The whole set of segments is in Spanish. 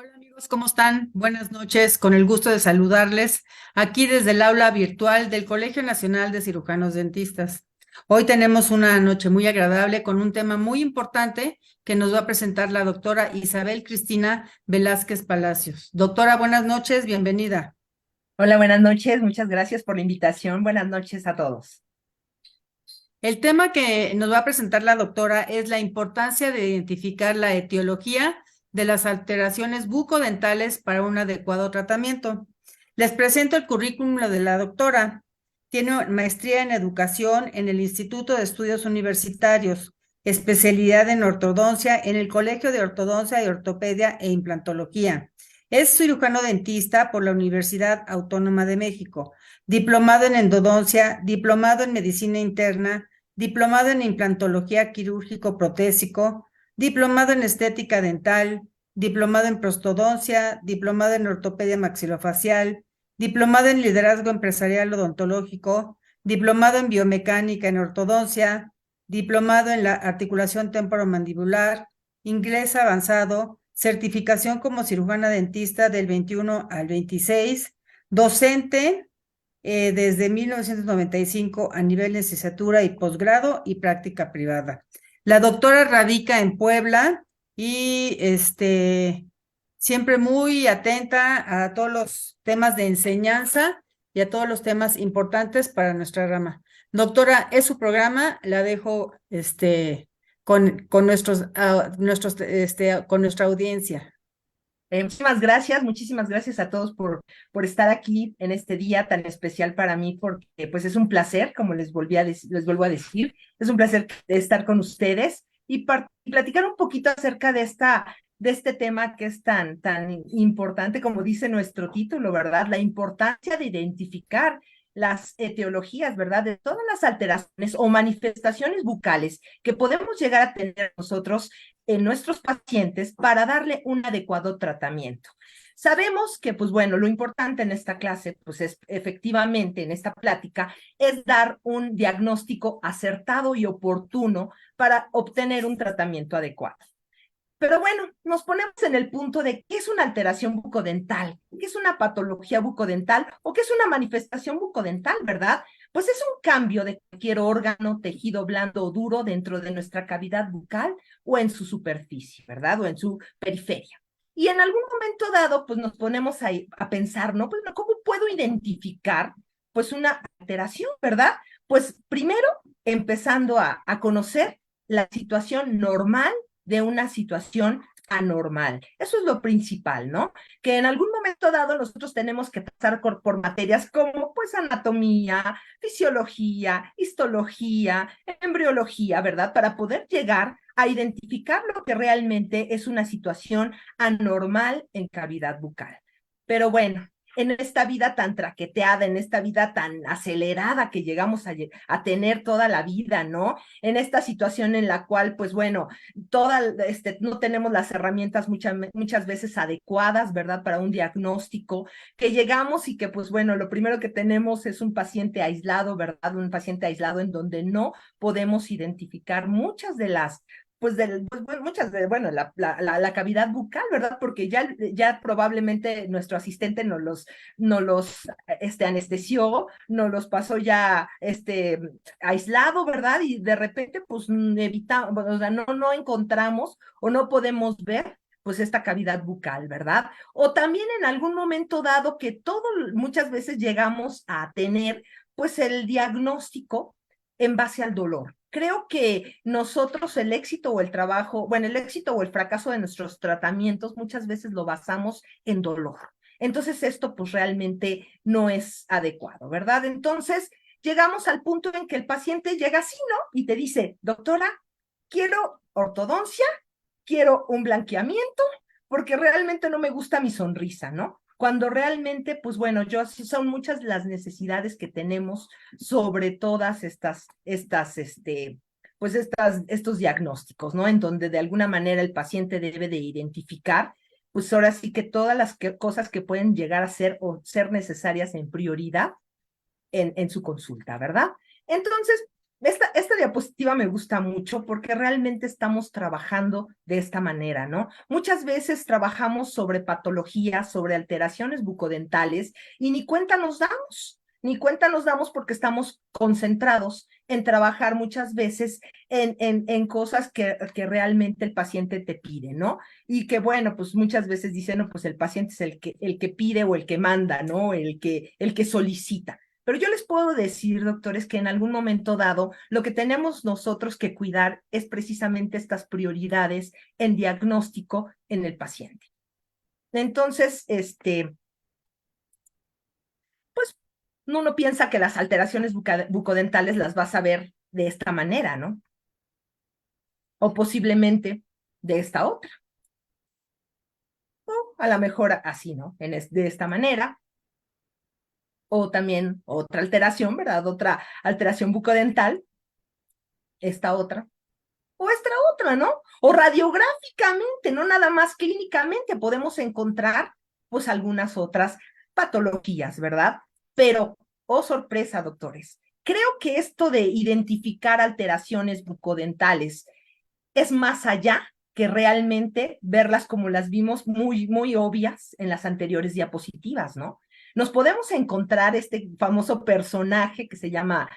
Hola amigos, ¿cómo están? Buenas noches, con el gusto de saludarles aquí desde el aula virtual del Colegio Nacional de Cirujanos Dentistas. Hoy tenemos una noche muy agradable con un tema muy importante que nos va a presentar la doctora Isabel Cristina Velázquez Palacios. Doctora, buenas noches, bienvenida. Hola, buenas noches, muchas gracias por la invitación. Buenas noches a todos. El tema que nos va a presentar la doctora es la importancia de identificar la etiología de las alteraciones bucodentales para un adecuado tratamiento. Les presento el currículum de la doctora. Tiene maestría en educación en el Instituto de Estudios Universitarios, especialidad en ortodoncia en el Colegio de Ortodoncia y Ortopedia e Implantología. Es cirujano dentista por la Universidad Autónoma de México, diplomado en endodoncia, diplomado en medicina interna, diplomado en implantología quirúrgico protésico, diplomado en estética dental, diplomado en prostodoncia, diplomado en ortopedia maxilofacial, diplomado en liderazgo empresarial odontológico, diplomado en biomecánica en ortodoncia, diplomado en la articulación temporomandibular, inglés avanzado, certificación como cirujana dentista del 21 al 26, docente desde 1995 a nivel licenciatura y posgrado y práctica privada. La doctora radica en Puebla y siempre muy atenta a todos los temas de enseñanza y a todos los temas importantes para nuestra rama. Doctora, es su programa, la dejo con con nuestra audiencia. Muchísimas gracias a todos por estar aquí en este día tan especial para mí, porque pues es un placer, como les vuelvo a decir, es un placer estar con ustedes y platicar un poquito acerca de este tema que es tan importante, como dice nuestro título, ¿verdad? La importancia de identificar las etiologías, ¿verdad? De todas las alteraciones o manifestaciones bucales que podemos llegar a tener nosotros en nuestros pacientes para darle un adecuado tratamiento. Sabemos que, pues bueno, lo importante en esta clase, pues es efectivamente en esta plática, es dar un diagnóstico acertado y oportuno para obtener un tratamiento adecuado. Pero bueno, nos ponemos en el punto de qué es una alteración bucodental, qué es una patología bucodental o qué es una manifestación bucodental, ¿verdad? Pues es un cambio de cualquier órgano, tejido blando o duro dentro de nuestra cavidad bucal o en su superficie, ¿verdad? O en su periferia. Y en algún momento dado, pues nos ponemos a pensar, ¿no? Pues, ¿cómo puedo identificar, pues, una alteración, ¿verdad? Pues primero, empezando a conocer la situación normal de una situación anormal. Eso es lo principal, ¿no? Que en algún momento dado nosotros tenemos que pasar por materias como pues anatomía, fisiología, histología, embriología, ¿verdad? Para poder llegar a identificar lo que realmente es una situación anormal en cavidad bucal. Pero bueno, en esta vida tan traqueteada, en esta vida tan acelerada que llegamos a tener toda la vida, ¿no? En esta situación en la cual, pues bueno, no tenemos las herramientas muchas veces adecuadas, ¿verdad? Para un diagnóstico, que llegamos y que, pues bueno, lo primero que tenemos es un paciente aislado, ¿verdad? Un paciente aislado en donde no podemos identificar muchas de las muchas de, bueno, la cavidad bucal, ¿verdad? Porque ya probablemente nuestro asistente nos los anestesió, nos los pasó ya aislado, ¿verdad? Y de repente, pues evitamos, o sea, no encontramos o no podemos ver pues esta cavidad bucal, ¿verdad? O también en algún momento dado que muchas veces llegamos a tener pues el diagnóstico en base al dolor. Creo que nosotros el éxito o el trabajo, bueno, el éxito o el fracaso de nuestros tratamientos muchas veces lo basamos en dolor. Entonces esto pues realmente no es adecuado, ¿verdad? Entonces llegamos al punto en que el paciente llega así, ¿no? Y te dice, doctora, quiero ortodoncia, quiero un blanqueamiento, porque realmente no me gusta mi sonrisa, ¿no? Cuando realmente, pues bueno, son muchas las necesidades que tenemos sobre todas estos diagnósticos, ¿no? En donde de alguna manera el paciente debe de identificar, pues ahora sí que todas las cosas que pueden llegar a ser o ser necesarias en prioridad en su consulta, ¿verdad? Entonces, esta diapositiva me gusta mucho porque realmente estamos trabajando de esta manera, ¿no? Muchas veces trabajamos sobre patologías, sobre alteraciones bucodentales y ni cuenta nos damos porque estamos concentrados en trabajar muchas veces en cosas que realmente el paciente te pide, ¿no? Y que bueno, pues muchas veces dicen, no, pues el paciente es el que pide o el que manda, ¿no? El que solicita. Pero yo les puedo decir, doctores, que en algún momento dado, lo que tenemos nosotros que cuidar es precisamente estas prioridades en diagnóstico en el paciente. Entonces, pues uno piensa que las alteraciones bucodentales las vas a ver de esta manera, ¿no? O posiblemente de esta otra. O a lo mejor así, ¿no? De esta manera. O también otra alteración, ¿verdad? Otra alteración bucodental, esta otra o esta otra, ¿no? O radiográficamente, no nada más clínicamente podemos encontrar pues algunas otras patologías, ¿verdad? Pero, oh sorpresa, doctores, creo que esto de identificar alteraciones bucodentales es más allá que realmente verlas como las vimos muy obvias en las anteriores diapositivas, ¿no? nos podemos encontrar este famoso personaje que se llama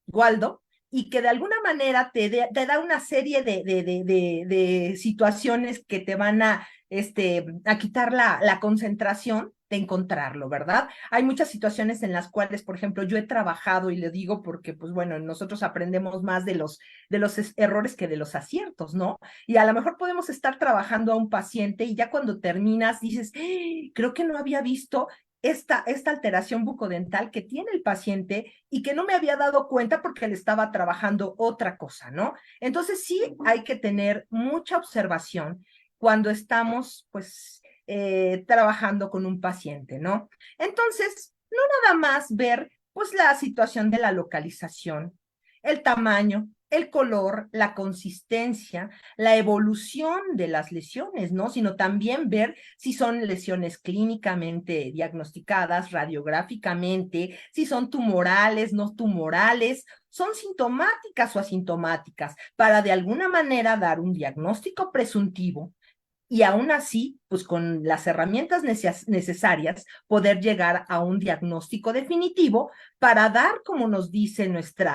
Waldo, y que de alguna manera te da una serie de situaciones que te van a quitar la concentración de encontrarlo, ¿verdad? Hay muchas situaciones en las cuales, por ejemplo, yo he trabajado, y le digo porque, pues bueno, nosotros aprendemos más de los errores que de los aciertos, ¿no? Y a lo mejor podemos estar trabajando a un paciente y ya cuando terminas dices, creo que no había visto esta alteración bucodental que tiene el paciente y que no me había dado cuenta porque le estaba trabajando otra cosa, ¿no? Entonces sí hay que tener mucha observación cuando estamos, pues, trabajando con un paciente, ¿no? Entonces, no nada más ver, pues, la situación de la localización, el tamaño, el color, la consistencia, la evolución de las lesiones, ¿no? Sino también ver si son lesiones clínicamente diagnosticadas, radiográficamente, si son tumorales, no tumorales, son sintomáticas o asintomáticas, para de alguna manera dar un diagnóstico presuntivo y aún así, pues con las herramientas necesarias, poder llegar a un diagnóstico definitivo para dar, como nos dice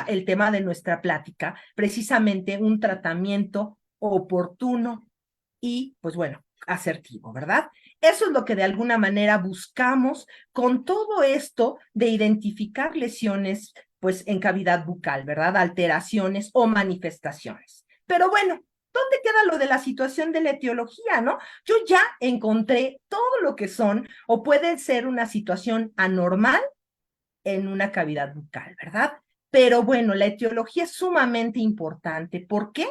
el tema de nuestra plática, precisamente un tratamiento oportuno y, pues bueno, asertivo, ¿verdad? Eso es lo que de alguna manera buscamos con todo esto de identificar lesiones, pues en cavidad bucal, ¿verdad? Alteraciones o manifestaciones. Pero bueno, ¿dónde queda lo de la situación de la etiología, no? Yo ya encontré todo lo que son o puede ser una situación anormal en una cavidad bucal, ¿verdad? Pero bueno, la etiología es sumamente importante. ¿Por qué?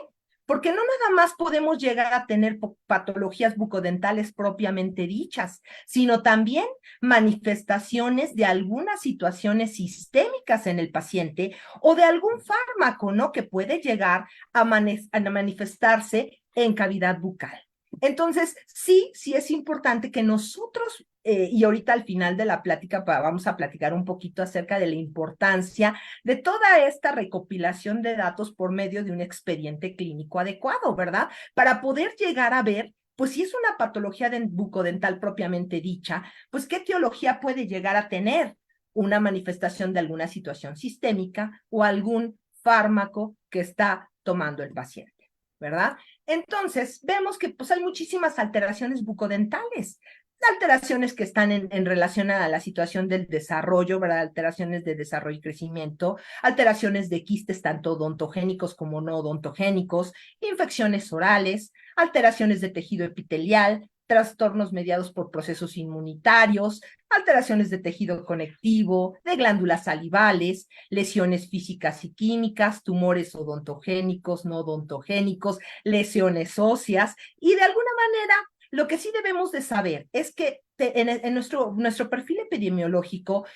Porque no nada más podemos llegar a tener patologías bucodentales propiamente dichas, sino también manifestaciones de algunas situaciones sistémicas en el paciente o de algún fármaco, ¿no? Que puede llegar a manifestarse en cavidad bucal. Entonces, sí es importante que nosotros, y ahorita al final de la plática vamos a platicar un poquito acerca de la importancia de toda esta recopilación de datos por medio de un expediente clínico adecuado, ¿verdad? Para poder llegar a ver, pues si es una patología bucodental propiamente dicha, pues qué etiología puede llegar a tener una manifestación de alguna situación sistémica o algún fármaco que está tomando el paciente, ¿verdad? Entonces, vemos que pues hay muchísimas alteraciones bucodentales, alteraciones que están en relación a la situación del desarrollo, ¿verdad? Alteraciones de desarrollo y crecimiento, alteraciones de quistes tanto odontogénicos como no odontogénicos, infecciones orales, alteraciones de tejido epitelial, trastornos mediados por procesos inmunitarios, alteraciones de tejido conectivo, de glándulas salivales, lesiones físicas y químicas, tumores odontogénicos, no odontogénicos, lesiones óseas y de alguna manera lo que sí debemos de saber es que en nuestro perfil epidemiológico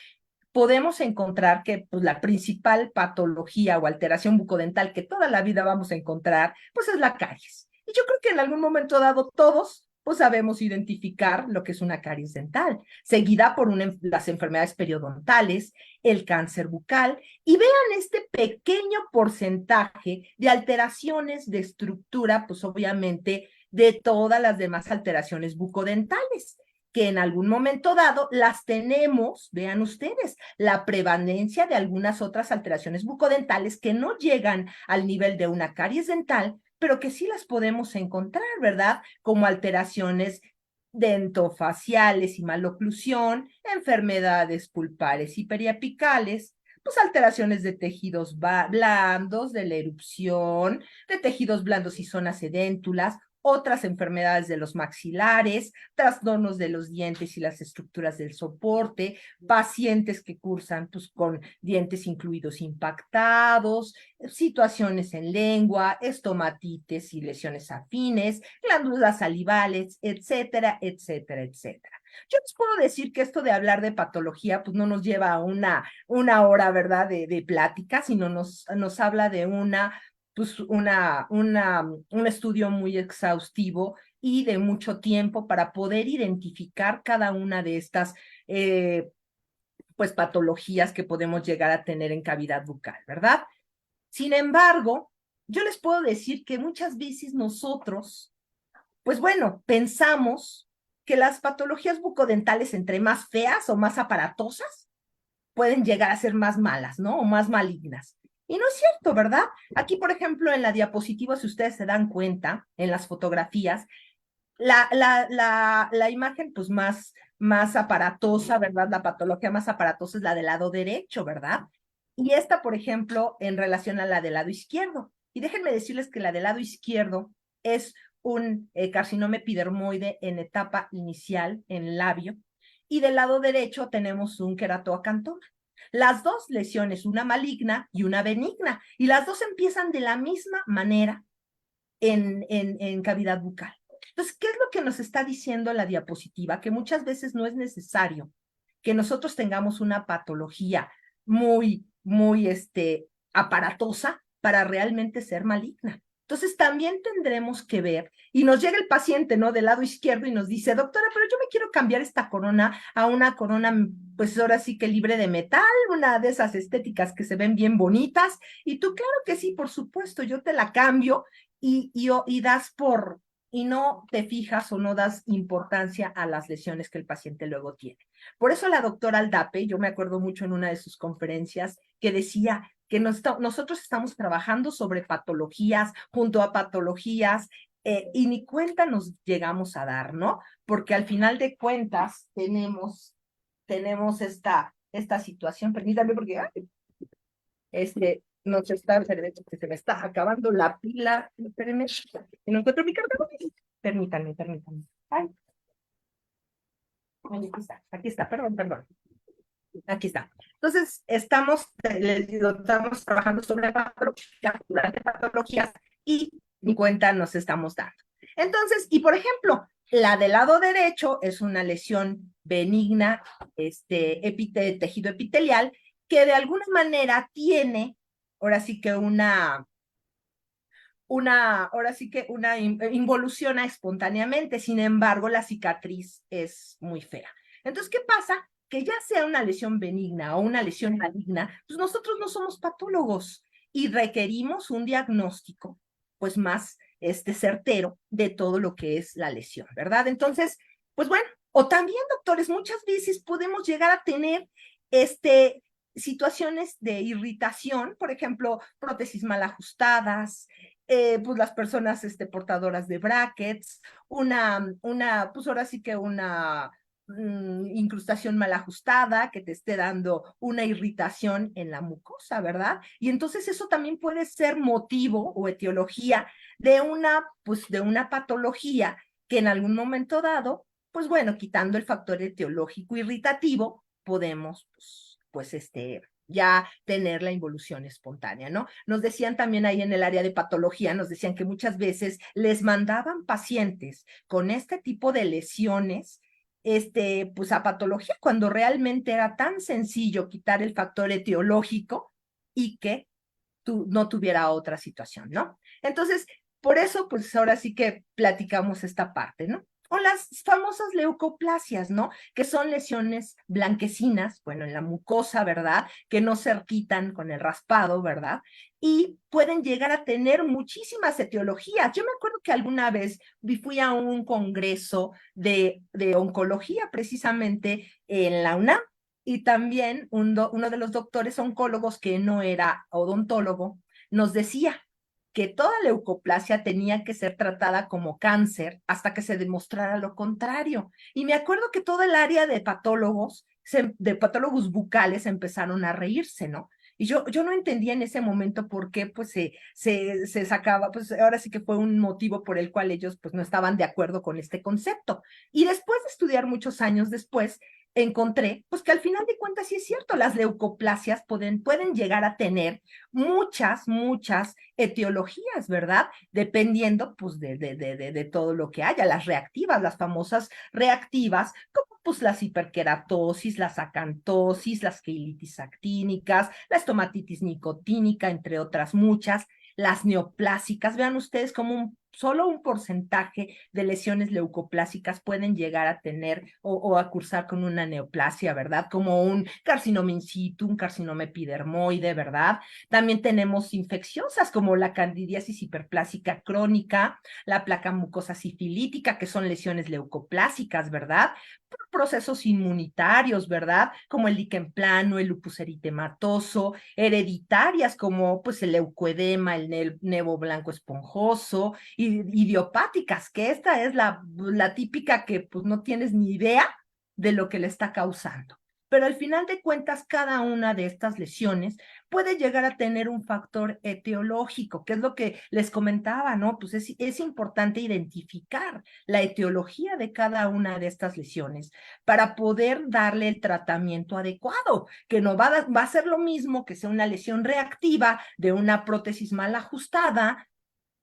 podemos encontrar que pues, la principal patología o alteración bucodental que toda la vida vamos a encontrar, pues es la caries. Y yo creo que en algún momento dado todos pues sabemos identificar lo que es una caries dental, seguida por las enfermedades periodontales, el cáncer bucal, y vean este pequeño porcentaje de alteraciones de estructura, pues obviamente de todas las demás alteraciones bucodentales que en algún momento dado las tenemos, vean ustedes, la prevalencia de algunas otras alteraciones bucodentales que no llegan al nivel de una caries dental, pero que sí las podemos encontrar, ¿verdad? Como alteraciones dentofaciales y maloclusión, enfermedades pulpares y periapicales, pues alteraciones de tejidos blandos, de la erupción, de tejidos blandos y zonas edéntulas, otras enfermedades de los maxilares, trastornos de los dientes y las estructuras del soporte, pacientes que cursan pues, con dientes incluidos impactados, situaciones en lengua, estomatitis y lesiones afines, glándulas salivales, etcétera, etcétera, etcétera. Yo les puedo decir que esto de hablar de patología, pues no nos lleva a una hora, ¿verdad?, de plática, sino nos habla de pues un estudio muy exhaustivo y de mucho tiempo para poder identificar cada una de estas pues patologías que podemos llegar a tener en cavidad bucal, ¿verdad? Sin embargo, yo les puedo decir que muchas veces nosotros, pues bueno, pensamos que las patologías bucodentales, entre más feas o más aparatosas, pueden llegar a ser más malas, ¿no? O más malignas. Y no es cierto, ¿verdad? Aquí, por ejemplo, en la diapositiva, si ustedes se dan cuenta, en las fotografías, la imagen pues más aparatosa, ¿verdad? La patología más aparatosa es la del lado derecho, ¿verdad? Y esta, por ejemplo, en relación a la del lado izquierdo. Y déjenme decirles que la del lado izquierdo es un carcinoma epidermoide en etapa inicial en el labio, y del lado derecho tenemos un queratoacantoma. Las dos lesiones, una maligna y una benigna, y las dos empiezan de la misma manera en cavidad bucal. Entonces, ¿qué es lo que nos está diciendo la diapositiva? Que muchas veces no es necesario que nosotros tengamos una patología muy aparatosa para realmente ser maligna. Entonces, también tendremos que ver, y nos llega el paciente, ¿no? Del lado izquierdo y nos dice, doctora, pero yo me quiero cambiar esta corona a una corona, pues ahora sí que libre de metal, una de esas estéticas que se ven bien bonitas, y tú, claro que sí, por supuesto, yo te la cambio, y das por, y no te fijas o no das importancia a las lesiones que el paciente luego tiene. Por eso la doctora Aldape, yo me acuerdo mucho en una de sus conferencias, que decía que nosotros estamos trabajando sobre patologías, junto a patologías, y ni cuenta nos llegamos a dar, ¿no? Porque al final de cuentas tenemos esta situación, permítame porque no se está, se me está acabando la pila, espérenme, y no encuentro mi cargador. Permítanme. Ay, aquí está, perdón. Aquí está. Entonces, les digo, estamos trabajando sobre patologías y ni cuenta nos estamos dando. Entonces, y por ejemplo, la del lado derecho es una lesión benigna, tejido epitelial, que de alguna manera tiene, ahora sí que involuciona espontáneamente. Sin embargo, la cicatriz es muy fea. Entonces, ¿qué pasa? Que ya sea una lesión benigna o una lesión maligna, pues nosotros no somos patólogos y requerimos un diagnóstico, pues más certero de todo lo que es la lesión, ¿verdad? Entonces, pues bueno, o también, doctores, muchas veces podemos llegar a tener situaciones de irritación, por ejemplo, prótesis mal ajustadas, pues las personas portadoras de brackets, pues ahora sí que una incrustación mal ajustada que te esté dando una irritación en la mucosa, ¿verdad? Y entonces eso también puede ser motivo o etiología de una patología que en algún momento dado, pues bueno, quitando el factor etiológico irritativo, podemos, ya tener la involución espontánea, ¿no? Nos decían también ahí en el área de patología, nos decían que muchas veces les mandaban pacientes con este tipo de lesiones, pues a patología, cuando realmente era tan sencillo quitar el factor etiológico y que no tuviera otra situación, ¿no? Entonces, por eso, pues ahora sí que platicamos esta parte, ¿no? O las famosas leucoplasias, ¿no? Que son lesiones blanquecinas, bueno, en la mucosa, ¿verdad? Que no se quitan con el raspado, ¿verdad? Y pueden llegar a tener muchísimas etiologías. Yo me acuerdo que alguna vez fui a un congreso de oncología precisamente en la UNAM, y también uno de los doctores oncólogos, que no era odontólogo, nos decía que toda leucoplasia tenía que ser tratada como cáncer hasta que se demostrara lo contrario. Y me acuerdo que todo el área de de patólogos bucales, empezaron a reírse, ¿no? Y yo no entendía en ese momento por qué pues se sacaba, pues ahora sí que fue un motivo por el cual ellos pues no estaban de acuerdo con este concepto. Y después de estudiar muchos años después, encontré pues que al final de cuentas sí es cierto, las leucoplasias pueden llegar a tener muchas etiologías, ¿verdad? Dependiendo pues de todo lo que haya, las reactivas, las famosas reactivas, como pues las hiperkeratosis, las acantosis, las queilitis actínicas, la estomatitis nicotínica, entre otras muchas, las neoplásicas. Vean ustedes cómo solo un porcentaje de lesiones leucoplásicas pueden llegar a tener o a cursar con una neoplasia, ¿verdad? Como un carcinoma in situ, un carcinoma epidermoide, ¿verdad? También tenemos infecciosas como la candidiasis hiperplásica crónica, la placa mucosa sifilítica, que son lesiones leucoplásicas, ¿verdad? Procesos inmunitarios, ¿verdad? Como el líquen plano, el lupus eritematoso, hereditarias como pues el leucoedema, el nevo blanco esponjoso, idiopáticas, que esta es la típica que pues no tienes ni idea de lo que le está causando. Pero al final de cuentas, cada una de estas lesiones puede llegar a tener un factor etiológico, que es lo que les comentaba, ¿no? Pues es importante identificar la etiología de cada una de estas lesiones para poder darle el tratamiento adecuado, que no va a ser lo mismo que sea una lesión reactiva de una prótesis mal ajustada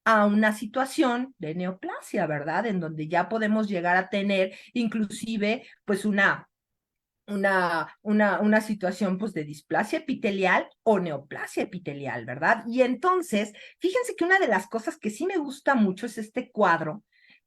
a una situación de neoplasia, ¿verdad? En donde ya podemos llegar a tener inclusive pues una situación pues de displasia epitelial o neoplasia epitelial, ¿verdad? Y entonces, fíjense que una de las cosas que sí me gusta mucho es este cuadro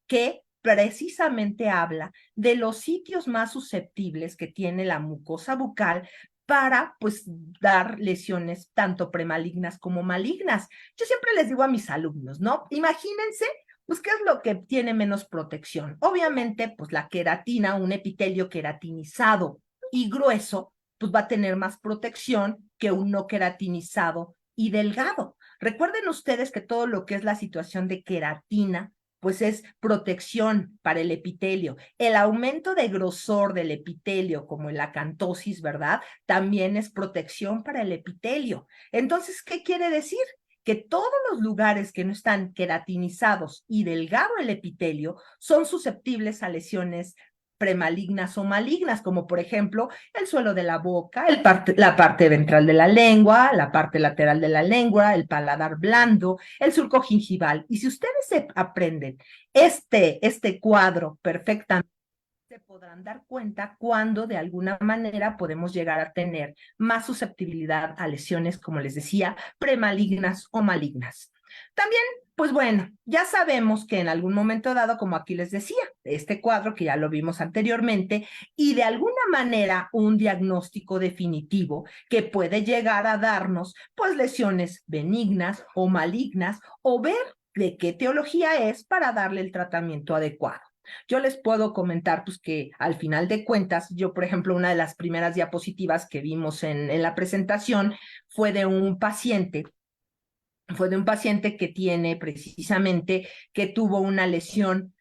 que precisamente habla de los sitios más susceptibles que tiene la mucosa bucal para pues dar lesiones tanto premalignas como malignas. Yo siempre les digo a mis alumnos, ¿no? Imagínense pues, ¿qué es lo que tiene menos protección? Obviamente, pues la queratina, un epitelio queratinizado y grueso, pues va a tener más protección que un no queratinizado y delgado. Recuerden ustedes que todo lo que es la situación de queratina, pues es protección para el epitelio. El aumento de grosor del epitelio, como en la acantosis, ¿verdad? También es protección para el epitelio. Entonces, ¿qué quiere decir? Que todos los lugares que no están queratinizados y delgado el epitelio son susceptibles a lesiones premalignas o malignas, como por ejemplo el suelo de la boca, la parte ventral de la lengua, la parte lateral de la lengua, el paladar blando, el surco gingival. Y si ustedes se aprenden este cuadro perfectamente, se podrán dar cuenta cuando de alguna manera podemos llegar a tener más susceptibilidad a lesiones, como les decía, premalignas o malignas. También, pues bueno, ya sabemos que en algún momento dado, como aquí les decía, este cuadro que ya lo vimos anteriormente, y de alguna manera un diagnóstico definitivo que puede llegar a darnos pues lesiones benignas o malignas o ver de qué etiología es para darle el tratamiento adecuado. Yo les puedo comentar pues que al final de cuentas, yo por ejemplo, una de las primeras diapositivas que vimos en la presentación fue de un paciente que tiene precisamente, que tuvo una lesión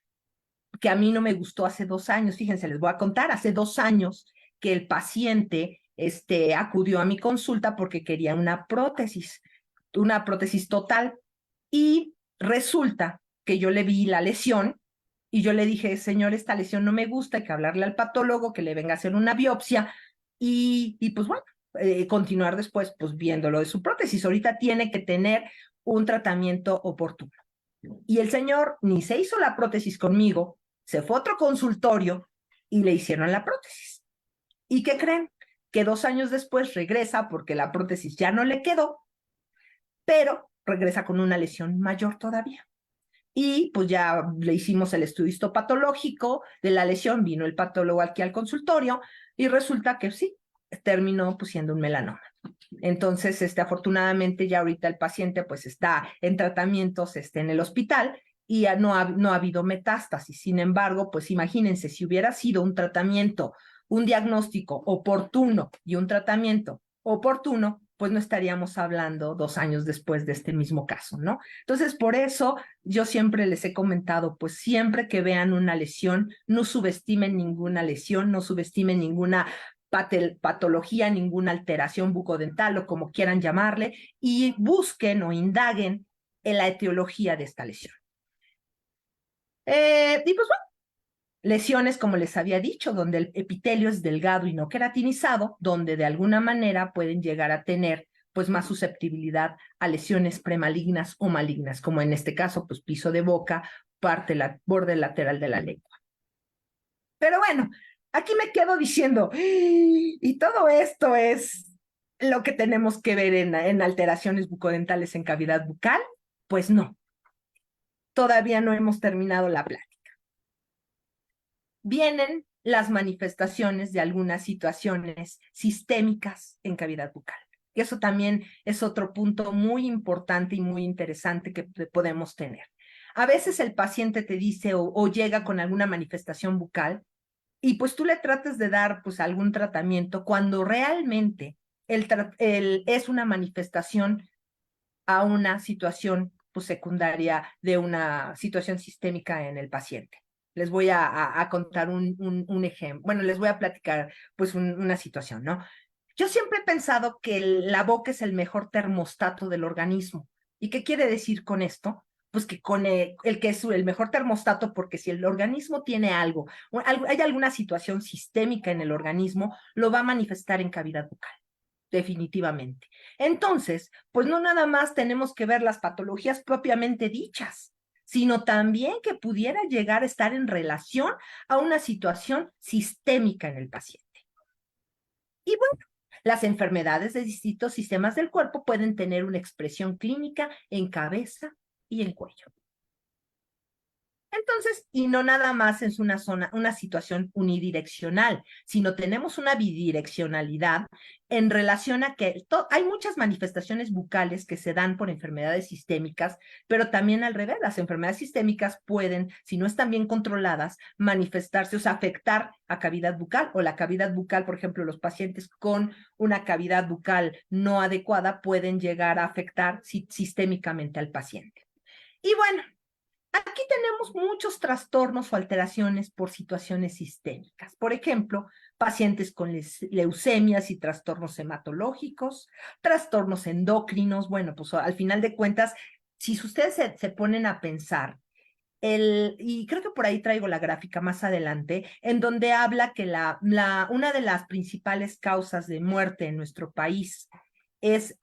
que a mí no me gustó hace 2 años. Fíjense, les voy a contar, hace 2 años que el paciente acudió a mi consulta porque quería una prótesis total, y resulta que yo le vi la lesión y yo le dije, señor, esta lesión no me gusta, hay que hablarle al patólogo que le venga a hacer una biopsia y pues bueno, continuar después pues viendo lo de su prótesis. Ahorita tiene que tener un tratamiento oportuno. Y el señor ni se hizo la prótesis conmigo, se fue a otro consultorio y le hicieron la prótesis. ¿Y qué creen? Que 2 años después regresa porque la prótesis ya no le quedó, pero regresa con una lesión mayor todavía. Y pues ya le hicimos el estudio histopatológico de la lesión, vino el patólogo aquí al consultorio y resulta que sí, terminó pues siendo un melanoma. Entonces, afortunadamente ya ahorita el paciente pues está en tratamientos en el hospital y ya no ha habido metástasis. Sin embargo, pues imagínense, si hubiera sido un tratamiento, un diagnóstico oportuno y un tratamiento oportuno, pues no estaríamos hablando 2 años después de este mismo caso, ¿no? Entonces, por eso yo siempre les he comentado, pues siempre que vean una lesión, no subestimen ninguna lesión, no subestimen ninguna patología, ninguna alteración bucodental o como quieran llamarle, y busquen o indaguen en la etiología de esta lesión. Y pues bueno, lesiones, como les había dicho, donde el epitelio es delgado y no queratinizado, donde de alguna manera pueden llegar a tener pues más susceptibilidad a lesiones premalignas o malignas, como en este caso, pues piso de boca, borde lateral de la lengua. Pero bueno, aquí me quedo diciendo, y todo esto es lo que tenemos que ver en alteraciones bucodentales en cavidad bucal. Pues no, todavía no hemos terminado la plática. Vienen las manifestaciones de algunas situaciones sistémicas en cavidad bucal. Y eso también es otro punto muy importante y muy interesante que podemos tener. A veces el paciente te dice o llega con alguna manifestación bucal y pues tú le tratas de dar pues algún tratamiento cuando realmente es una manifestación a una situación pues, secundaria de una situación sistémica en el paciente. Les voy a contar un ejemplo, bueno, les voy a platicar pues una situación, ¿no? Yo siempre he pensado que la boca es el mejor termostato del organismo. ¿Y qué quiere decir con esto? Pues que con el que es el mejor termostato, porque si el organismo tiene algo, hay alguna situación sistémica en el organismo, lo va a manifestar en cavidad bucal definitivamente. Entonces, pues no nada más tenemos que ver las patologías propiamente dichas, sino también que pudiera llegar a estar en relación a una situación sistémica en el paciente. Y bueno, las enfermedades de distintos sistemas del cuerpo pueden tener una expresión clínica en cabeza y en cuello. Entonces, y no nada más es una situación unidireccional, sino tenemos una bidireccionalidad en relación a que hay muchas manifestaciones bucales que se dan por enfermedades sistémicas, pero también al revés, las enfermedades sistémicas pueden, si no están bien controladas, manifestarse, o sea, afectar a cavidad bucal o la cavidad bucal, por ejemplo, los pacientes con una cavidad bucal no adecuada pueden llegar a afectar sistémicamente al paciente. Y bueno, aquí tenemos muchos trastornos o alteraciones por situaciones sistémicas. Por ejemplo, pacientes con leucemias y trastornos hematológicos, trastornos endocrinos. Bueno, pues al final de cuentas, si ustedes se ponen a pensar, y creo que por ahí traigo la gráfica más adelante, en donde habla que una de las principales causas de muerte en nuestro país es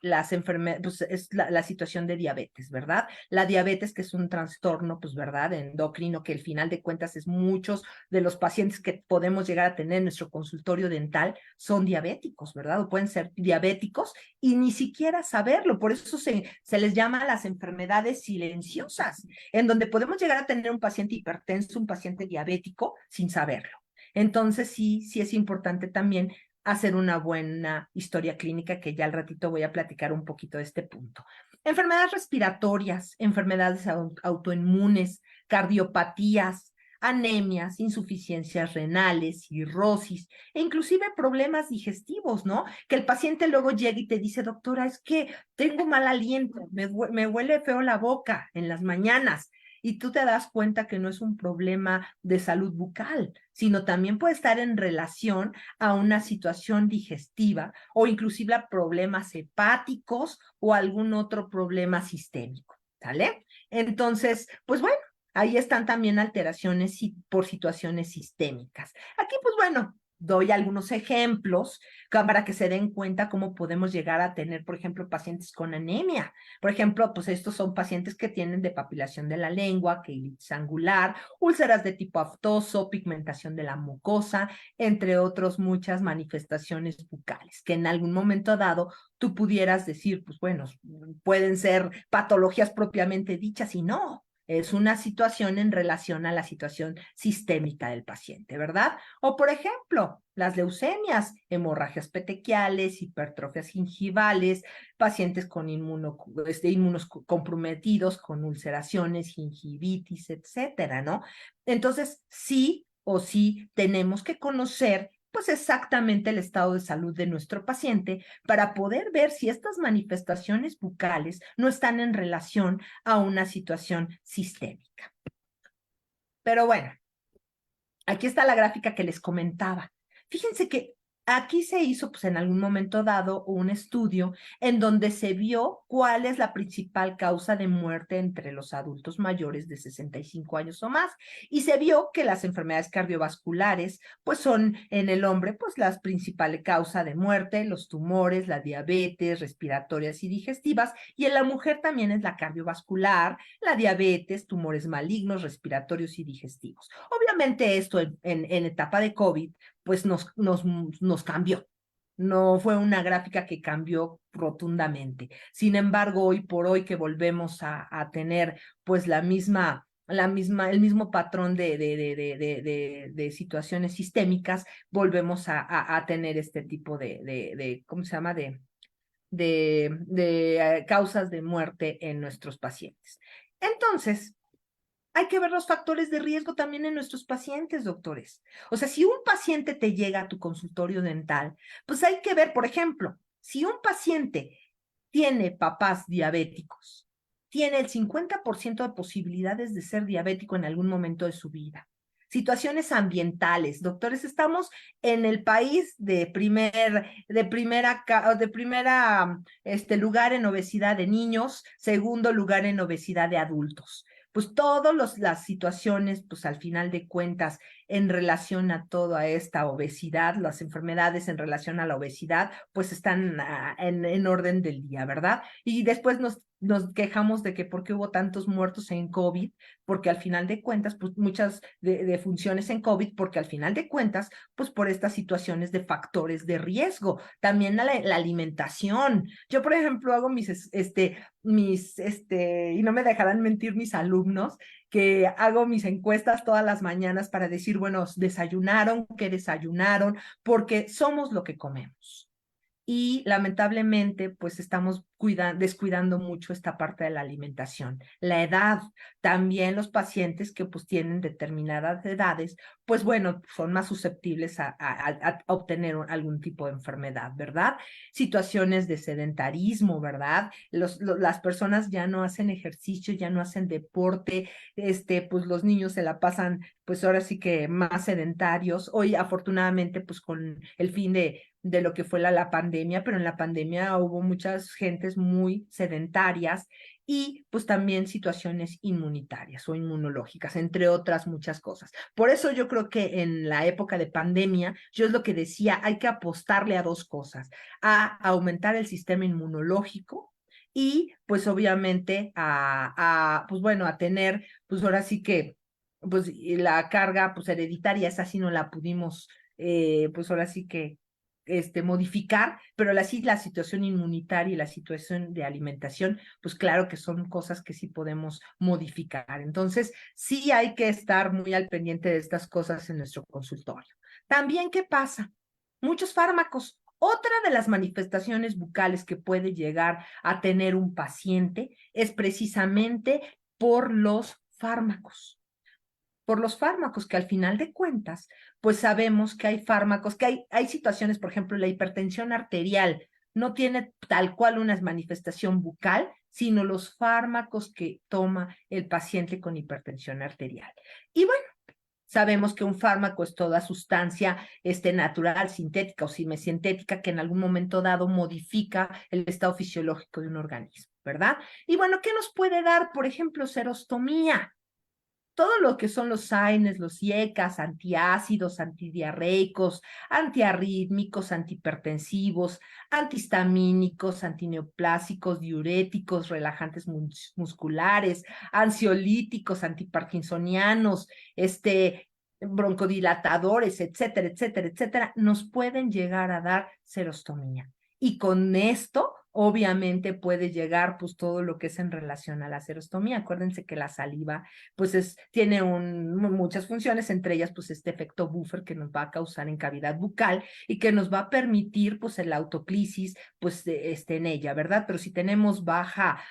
pues es la situación de diabetes, ¿verdad? La diabetes, que es un trastorno, pues, ¿verdad? Endocrino, que al final de cuentas es muchos de los pacientes que podemos llegar a tener en nuestro consultorio dental son diabéticos, ¿verdad? O pueden ser diabéticos y ni siquiera saberlo. Por eso se les llama las enfermedades silenciosas, en donde podemos llegar a tener un paciente hipertenso, un paciente diabético sin saberlo. Entonces, sí es importante también hacer una buena historia clínica, que ya al ratito voy a platicar un poquito de este punto. Enfermedades respiratorias, enfermedades autoinmunes, cardiopatías, anemias, insuficiencias renales, cirrosis, e inclusive problemas digestivos, ¿no? Que el paciente luego llega y te dice, doctora, es que tengo mal aliento, me huele feo la boca en las mañanas. Y tú te das cuenta que no es un problema de salud bucal, sino también puede estar en relación a una situación digestiva o inclusive a problemas hepáticos o algún otro problema sistémico, ¿sale? Entonces, pues bueno, ahí están también alteraciones por situaciones sistémicas. Aquí, pues bueno, doy algunos ejemplos para que se den cuenta cómo podemos llegar a tener, por ejemplo, pacientes con anemia. Por ejemplo, pues estos son pacientes que tienen depapilación de la lengua, queilitis angular, úlceras de tipo aftoso, pigmentación de la mucosa, entre otros muchas manifestaciones bucales, que en algún momento dado tú pudieras decir, pues bueno, pueden ser patologías propiamente dichas y no. Es una situación en relación a la situación sistémica del paciente, ¿verdad? O, por ejemplo, las leucemias, hemorragias petequiales, hipertrofias gingivales, pacientes con inmunos comprometidos, con ulceraciones, gingivitis, etcétera, ¿no? Entonces, sí o sí tenemos que conocer pues exactamente el estado de salud de nuestro paciente para poder ver si estas manifestaciones bucales no están en relación a una situación sistémica. Pero bueno, aquí está la gráfica que les comentaba. Fíjense que aquí se hizo, pues en algún momento dado, un estudio en donde se vio cuál es la principal causa de muerte entre los adultos mayores de 65 años o más. Y se vio que las enfermedades cardiovasculares, pues son en el hombre, pues la principal causa de muerte, los tumores, la diabetes, respiratorias y digestivas. Y en la mujer también es la cardiovascular, la diabetes, tumores malignos, respiratorios y digestivos. Obviamente esto en etapa de COVID, pues nos cambió. no fue una gráfica que cambió rotundamente. Sin embargo, hoy por hoy que volvemos a tener pues el mismo patrón de situaciones sistémicas, volvemos a tener este tipo ¿cómo se llama? Causas de muerte en nuestros pacientes. Entonces, hay que ver los factores de riesgo también en nuestros pacientes, doctores. O sea, si un paciente te llega a tu consultorio dental, pues hay que ver, por ejemplo, si un paciente tiene papás diabéticos, tiene el 50% de posibilidades de ser diabético en algún momento de su vida. Situaciones ambientales, doctores, estamos en el país de primera lugar en obesidad de niños, segundo lugar en obesidad de adultos. Pues todas las situaciones, pues al final de cuentas, en relación a toda esta obesidad, las enfermedades en relación a la obesidad, pues están en orden del día, ¿verdad? Y después nos quejamos de que por qué hubo tantos muertos en COVID, porque al final de cuentas, pues muchas de funciones en COVID, porque al final de cuentas, pues por estas situaciones de factores de riesgo. También la alimentación. Yo, por ejemplo, hago y no me dejarán mentir mis alumnos, que hago mis encuestas todas las mañanas para decir, bueno, desayunaron, qué desayunaron, porque somos lo que comemos. Y lamentablemente, pues estamos descuidando mucho esta parte de la alimentación. La edad, también los pacientes que pues tienen determinadas edades, pues bueno, son más susceptibles a obtener algún tipo de enfermedad, ¿verdad? Situaciones de sedentarismo, ¿verdad? Las personas ya no hacen ejercicio, ya no hacen deporte, pues los niños se la pasan, pues ahora sí que más sedentarios. Hoy, afortunadamente, pues con el fin de lo que fue la pandemia, pero en la pandemia hubo muchas gentes muy sedentarias y pues también situaciones inmunitarias o inmunológicas, entre otras muchas cosas. Por eso yo creo que en la época de pandemia, yo es lo que decía, hay que apostarle a dos cosas, a aumentar el sistema inmunológico y pues obviamente pues bueno, a tener, pues ahora sí que, pues la carga pues hereditaria, esa sí no la pudimos, pues ahora sí que modificar, pero sí la situación inmunitaria y la situación de alimentación, pues claro que son cosas que sí podemos modificar. Entonces, sí hay que estar muy al pendiente de estas cosas en nuestro consultorio. También, ¿qué pasa? Muchos fármacos. Otra de las manifestaciones bucales que puede llegar a tener un paciente es precisamente por los fármacos, que al final de cuentas, pues sabemos que hay fármacos, que hay situaciones, por ejemplo, la hipertensión arterial no tiene tal cual una manifestación bucal, sino los fármacos que toma el paciente con hipertensión arterial. Y bueno, sabemos que un fármaco es toda sustancia natural, sintética o semisintética que en algún momento dado modifica el estado fisiológico de un organismo, ¿verdad? Y bueno, ¿qué nos puede dar, por ejemplo, serostomía? Todo lo que son los AINES, los IECAS, antiácidos, antidiarreicos, antiarrítmicos, antihipertensivos, antihistamínicos, antineoplásicos, diuréticos, relajantes musculares, ansiolíticos, antiparkinsonianos, broncodilatadores, etcétera, etcétera, etcétera, nos pueden llegar a dar serostomía. Y con esto, obviamente, puede llegar pues todo lo que es en relación a la serostomía. Acuérdense que la saliva pues tiene muchas funciones, entre ellas pues este efecto buffer que nos va a causar en cavidad bucal y que nos va a permitir pues el autoclisis pues en ella, ¿verdad? Pero si tenemos baja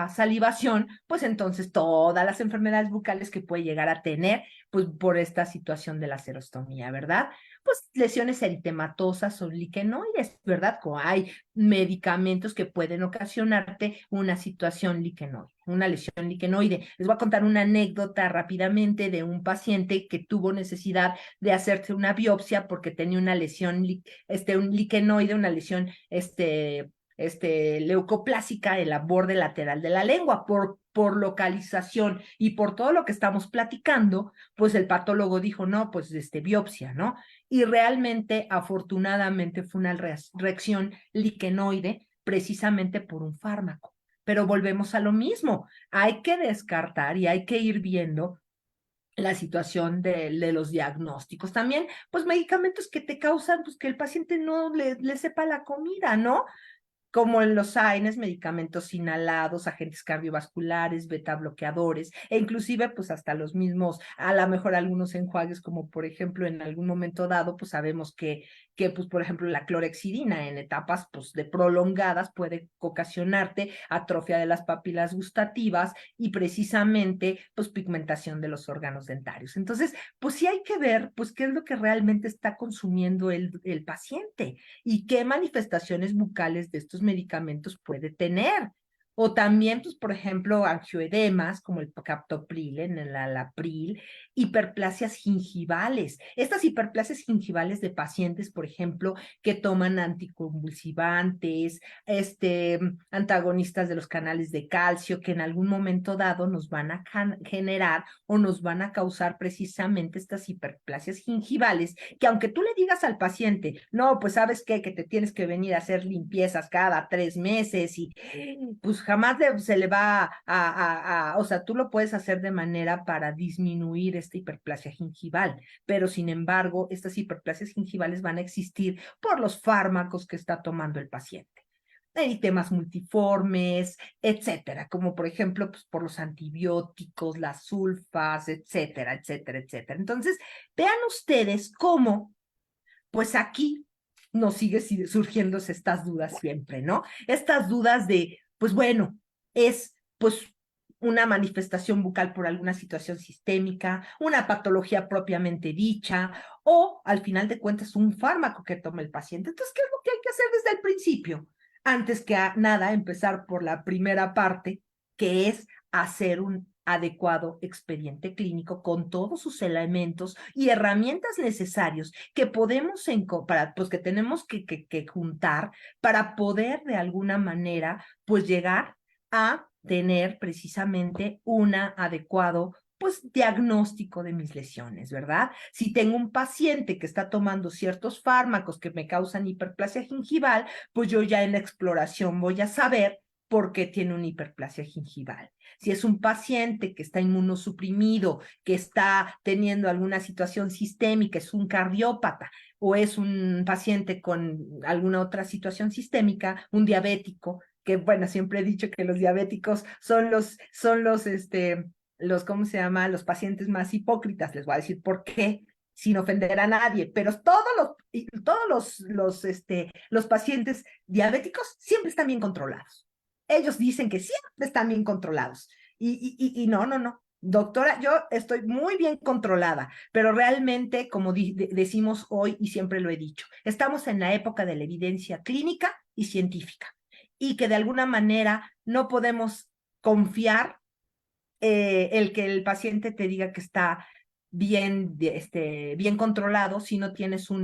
salivación, pues entonces todas las enfermedades bucales que puede llegar a tener pues por esta situación de la serostomía, ¿verdad? Pues lesiones eritematosas o liquenoides, ¿verdad? Hay medicamentos que pueden ocasionarte una situación liquenoide, una lesión liquenoide. Les voy a contar una anécdota rápidamente de un paciente que tuvo necesidad de hacerse una biopsia porque tenía una lesión, un liquenoide, una lesión, leucoplásica en la borde lateral de la lengua por localización y por todo lo que estamos platicando, pues el patólogo dijo, no, pues biopsia, ¿no? Y realmente, afortunadamente, fue una reacción liquenoide precisamente por un fármaco. Pero volvemos a lo mismo, hay que descartar y hay que ir viendo la situación de los diagnósticos. También, pues medicamentos que te causan, pues que el paciente no le sepa la comida, ¿no? Como en los AINES, medicamentos inhalados, agentes cardiovasculares, beta bloqueadores, e inclusive pues hasta los mismos, a lo mejor algunos enjuagues, como por ejemplo en algún momento dado, pues sabemos que pues por ejemplo la clorexidina en etapas pues de prolongadas puede ocasionarte atrofia de las papilas gustativas y precisamente pues pigmentación de los órganos dentarios. Entonces, pues sí hay que ver pues qué es lo que realmente está consumiendo el paciente y qué manifestaciones bucales de estos medicamentos puede tener. O también, pues, por ejemplo, angioedemas, como el captopril, en el alapril, hiperplasias gingivales. Estas hiperplasias gingivales de pacientes, por ejemplo, que toman anticonvulsivantes, antagonistas de los canales de calcio, que en algún momento dado nos van a generar o nos van a causar precisamente estas hiperplasias gingivales, que aunque tú le digas al paciente, no, pues sabes qué, que te tienes que venir a hacer limpiezas cada 3 meses y pues jamás se le va o sea, tú lo puedes hacer de manera para disminuir esta hiperplasia gingival, pero sin embargo, estas hiperplasias gingivales van a existir por los fármacos que está tomando el paciente. Eritemas multiformes, etcétera, como por ejemplo, pues por los antibióticos, las sulfas, etcétera, etcétera, etcétera. Entonces, vean ustedes cómo, pues aquí nos sigue surgiendo estas dudas siempre, ¿no? Estas dudas de, pues bueno, es pues una manifestación bucal por alguna situación sistémica, una patología propiamente dicha, o al final de cuentas un fármaco que toma el paciente. Entonces, ¿qué es lo que hay que hacer desde el principio? Antes que nada, empezar por la primera parte, que es hacer un adecuado expediente clínico con todos sus elementos y herramientas necesarios que podemos pues que tenemos que juntar para poder de alguna manera pues llegar a tener precisamente un adecuado pues diagnóstico de mis lesiones, ¿verdad? Si tengo un paciente que está tomando ciertos fármacos que me causan hiperplasia gingival, pues yo ya en la exploración voy a saber por qué tiene una hiperplasia gingival. Si es un paciente que está inmunosuprimido, que está teniendo alguna situación sistémica, es un cardiópata, o es un paciente con alguna otra situación sistémica, un diabético, que bueno, siempre he dicho que los diabéticos son los, ¿cómo se llama? Los pacientes más hipócritas. Les voy a decir por qué, sin ofender a nadie, pero los pacientes diabéticos siempre están bien controlados. Ellos dicen que siempre están bien controlados. Y no, no, no. Doctora, yo estoy muy bien controlada, pero realmente, como decimos hoy y siempre lo he dicho, estamos en la época de la evidencia clínica y científica y que de alguna manera no podemos confiar el que el paciente te diga que está bien controlado si no tienes ¿cómo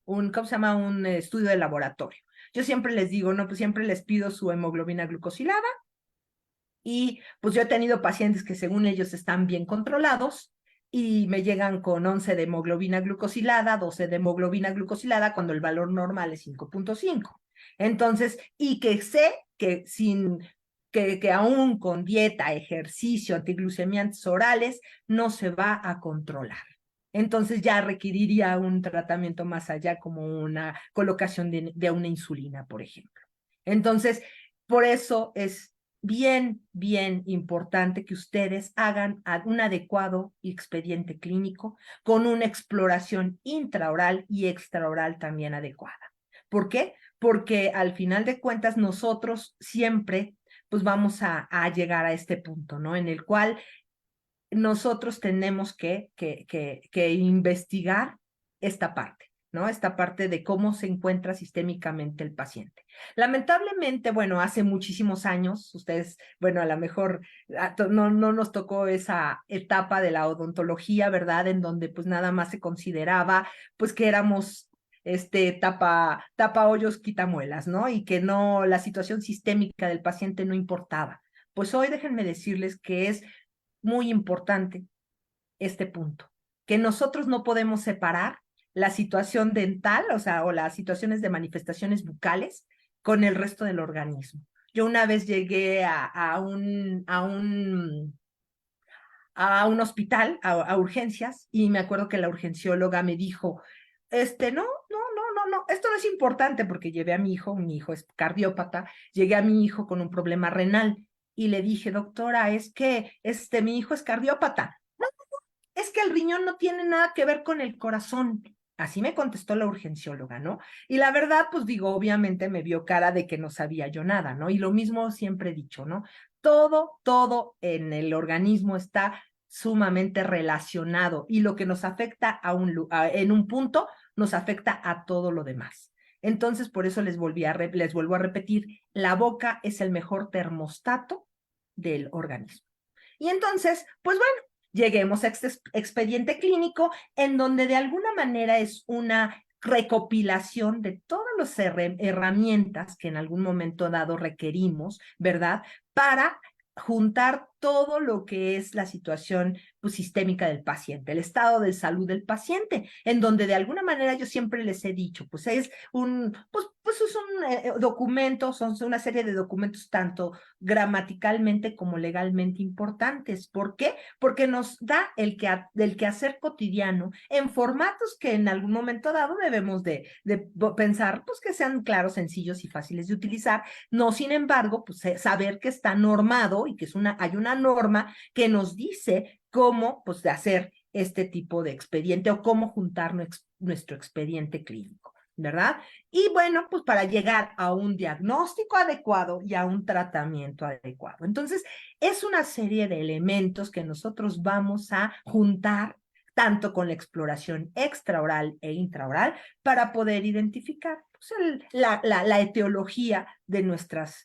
se llama? Un estudio de laboratorio. Yo siempre les digo, no, pues siempre les pido su hemoglobina glucosilada y pues yo he tenido pacientes que según ellos están bien controlados y me llegan con 11 de hemoglobina glucosilada, 12 de hemoglobina glucosilada cuando el valor normal es 5.5. Entonces, y que sé que aún con dieta, ejercicio, antiglucemiantes orales, no se va a controlar. Entonces ya requeriría un tratamiento más allá, como una colocación de una insulina, por ejemplo. Entonces, por eso es bien, bien importante que ustedes hagan un adecuado expediente clínico con una exploración intraoral y extraoral también adecuada. ¿Por qué? Porque al final de cuentas nosotros siempre pues vamos a llegar a este punto, ¿no? En el cual nosotros tenemos que investigar esta parte, ¿no? Esta parte de cómo se encuentra sistémicamente el paciente. Lamentablemente, bueno, hace muchísimos años, ustedes, bueno, a lo mejor no nos tocó esa etapa de la odontología, ¿verdad? En donde pues nada más se consideraba pues que éramos tapa hoyos, quita muelas, ¿no? Y que no, la situación sistémica del paciente no importaba. Pues hoy déjenme decirles que es muy importante este punto, que nosotros no podemos separar la situación dental, o sea, o las situaciones de manifestaciones bucales con el resto del organismo. Yo una vez llegué a un a un hospital, a urgencias, y me acuerdo que la urgencióloga me dijo, no, esto no es importante porque llevé a mi hijo es cardiópata, llegué a mi hijo con un problema renal y le dije, doctora, es que mi hijo es cardiópata. No, es que el riñón no tiene nada que ver con el corazón. Así me contestó la urgencióloga, ¿no? Y la verdad, pues digo, obviamente me vio cara de que no sabía yo nada, ¿no? Y lo mismo siempre he dicho, ¿no? Todo en el organismo está sumamente relacionado y lo que nos afecta en un punto nos afecta a todo lo demás. Entonces, por eso les vuelvo a repetir, la boca es el mejor termostato del organismo. Y entonces, pues bueno, lleguemos a este expediente clínico en donde de alguna manera es una recopilación de todas las herramientas que en algún momento dado requerimos, ¿verdad? Para juntar todo lo que es la situación pues, sistémica del paciente, el estado de salud del paciente, en donde de alguna manera yo siempre les he dicho, pues es pues es un documento, son una serie de documentos tanto gramaticalmente como legalmente importantes. ¿Por qué? Porque nos da el quehacer cotidiano en formatos que en algún momento dado debemos de pensar pues que sean claros, sencillos y fáciles de utilizar. No, sin embargo, pues saber que está normado y que hay una norma que nos dice cómo pues de hacer este tipo de expediente o cómo juntar nuestro expediente clínico. ¿Verdad? Y bueno, pues para llegar a un diagnóstico adecuado y a un tratamiento adecuado. Entonces, es una serie de elementos que nosotros vamos a juntar tanto con la exploración extraoral e intraoral para poder identificar pues, la etiología de nuestras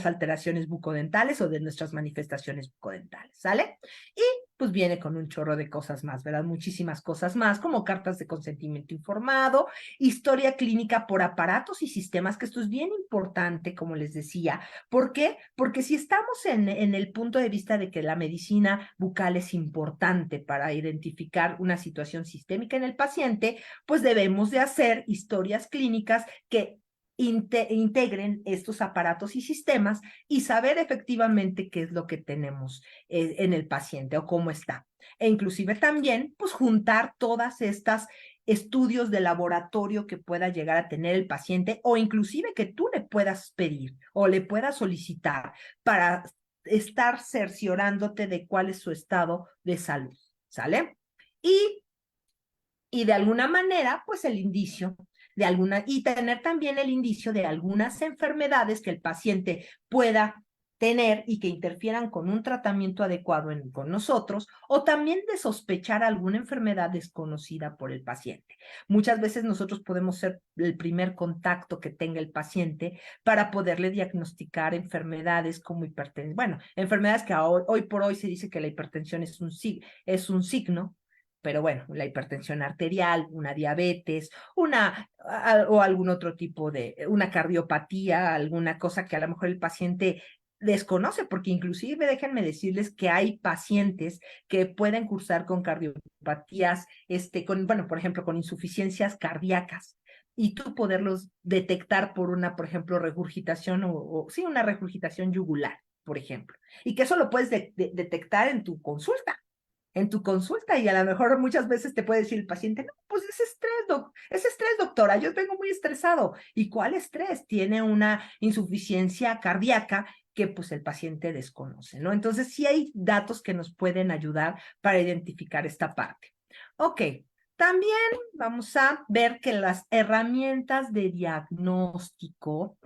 alteraciones bucodentales o de nuestras manifestaciones bucodentales, ¿sale? Y pues viene con un chorro de cosas más, ¿verdad? Muchísimas cosas más, como cartas de consentimiento informado, historia clínica por aparatos y sistemas, que esto es bien importante, como les decía. ¿Por qué? Porque si estamos en el punto de vista de que la medicina bucal es importante para identificar una situación sistémica en el paciente, pues debemos de hacer historias clínicas que integren estos aparatos y sistemas y saber efectivamente qué es lo que tenemos en el paciente o cómo está. E inclusive también, pues juntar todas estas estudios de laboratorio que pueda llegar a tener el paciente o inclusive que tú le puedas pedir o le puedas solicitar para estar cerciorándote de cuál es su estado de salud, ¿sale? Y de alguna manera, pues el indicio de alguna, y tener también el indicio de algunas enfermedades que el paciente pueda tener y que interfieran con un tratamiento adecuado con nosotros, o también de sospechar alguna enfermedad desconocida por el paciente. Muchas veces nosotros podemos ser el primer contacto que tenga el paciente para poderle diagnosticar enfermedades como hipertensión. Bueno, enfermedades que hoy por hoy se dice que la hipertensión es un signo, pero bueno, la hipertensión arterial, una diabetes, o algún otro tipo una cardiopatía, alguna cosa que a lo mejor el paciente desconoce, porque inclusive déjenme decirles que hay pacientes que pueden cursar con cardiopatías, bueno, por ejemplo, con insuficiencias cardíacas, y tú poderlos detectar por por ejemplo, regurgitación sí, una regurgitación yugular, por ejemplo, y que eso lo puedes detectar en tu consulta y a lo mejor muchas veces te puede decir el paciente, no, pues es estrés, doctora, yo vengo muy estresado. ¿Y cuál estrés? Tiene una insuficiencia cardíaca que pues el paciente desconoce, ¿no? Entonces sí hay datos que nos pueden ayudar para identificar esta parte. Ok, también vamos a ver que las herramientas de diagnóstico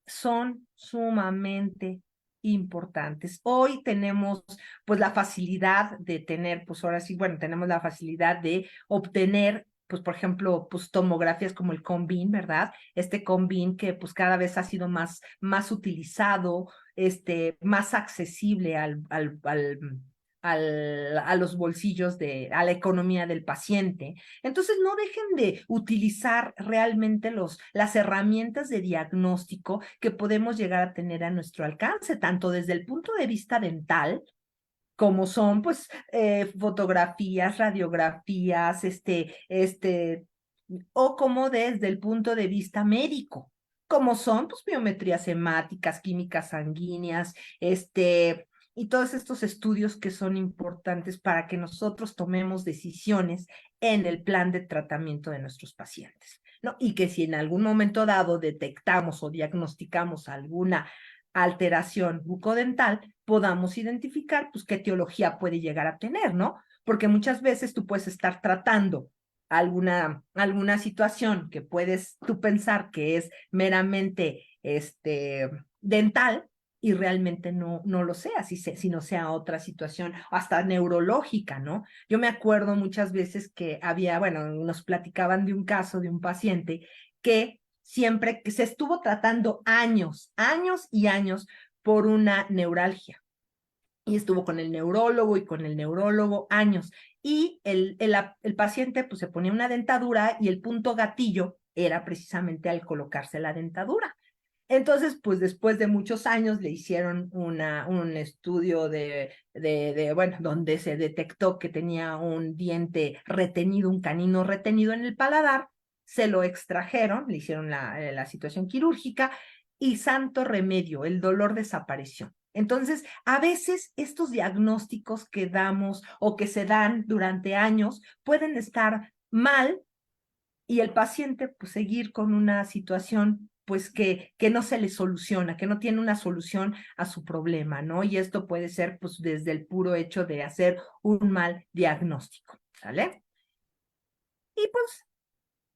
son sumamente importantes. Hoy tenemos pues la facilidad de tener, pues ahora sí, bueno, tenemos la facilidad de obtener pues por ejemplo, pues tomografías como el Combin, ¿verdad? Este Combin que pues cada vez ha sido más utilizado, más accesible a los bolsillos a la economía del paciente. Entonces, no dejen de utilizar realmente las herramientas de diagnóstico que podemos llegar a tener a nuestro alcance, tanto desde el punto de vista dental, como son, pues, fotografías, radiografías, o como desde el punto de vista médico, como son, pues, biometrías hemáticas, químicas sanguíneas, y todos estos estudios que son importantes para que nosotros tomemos decisiones en el plan de tratamiento de nuestros pacientes, ¿no? Y que si en algún momento dado detectamos o diagnosticamos alguna alteración bucodental, podamos identificar, pues, qué etiología puede llegar a tener, ¿no? Porque muchas veces tú puedes estar tratando alguna situación que puedes tú pensar que es meramente dental, y realmente no lo sea, si no sea otra situación, hasta neurológica, ¿no? Yo me acuerdo muchas veces que había, bueno, nos platicaban de un caso de un paciente que siempre que se estuvo tratando años, años y años por una neuralgia. Y estuvo con el neurólogo y con el neurólogo años. Y el paciente pues se ponía una dentadura y el punto gatillo era precisamente al colocarse la dentadura. Entonces, pues después de muchos años le hicieron un estudio bueno, donde se detectó que tenía un diente retenido, un canino retenido en el paladar, se lo extrajeron, le hicieron la situación quirúrgica y santo remedio, el dolor desapareció. Entonces, a veces estos diagnósticos que damos o que se dan durante años pueden estar mal y el paciente pues seguir con una situación pues que no se le soluciona, que no tiene una solución a su problema, ¿no? Y esto puede ser pues desde el puro hecho de hacer un mal diagnóstico, ¿sale? Y pues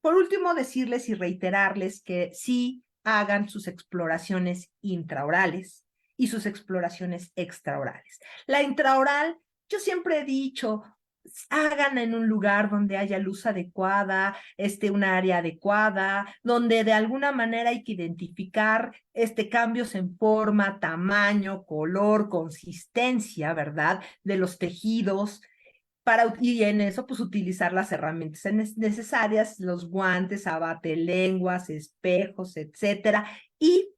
por último decirles y reiterarles que sí hagan sus exploraciones intraorales y sus exploraciones extraorales. La intraoral, yo siempre he dicho, hagan en un lugar donde haya luz adecuada, un área adecuada, donde de alguna manera hay que identificar cambios en forma, tamaño, color, consistencia, ¿verdad? De los tejidos, y en eso, pues utilizar las herramientas necesarias, los guantes, abate lenguas, espejos, etcétera. Y,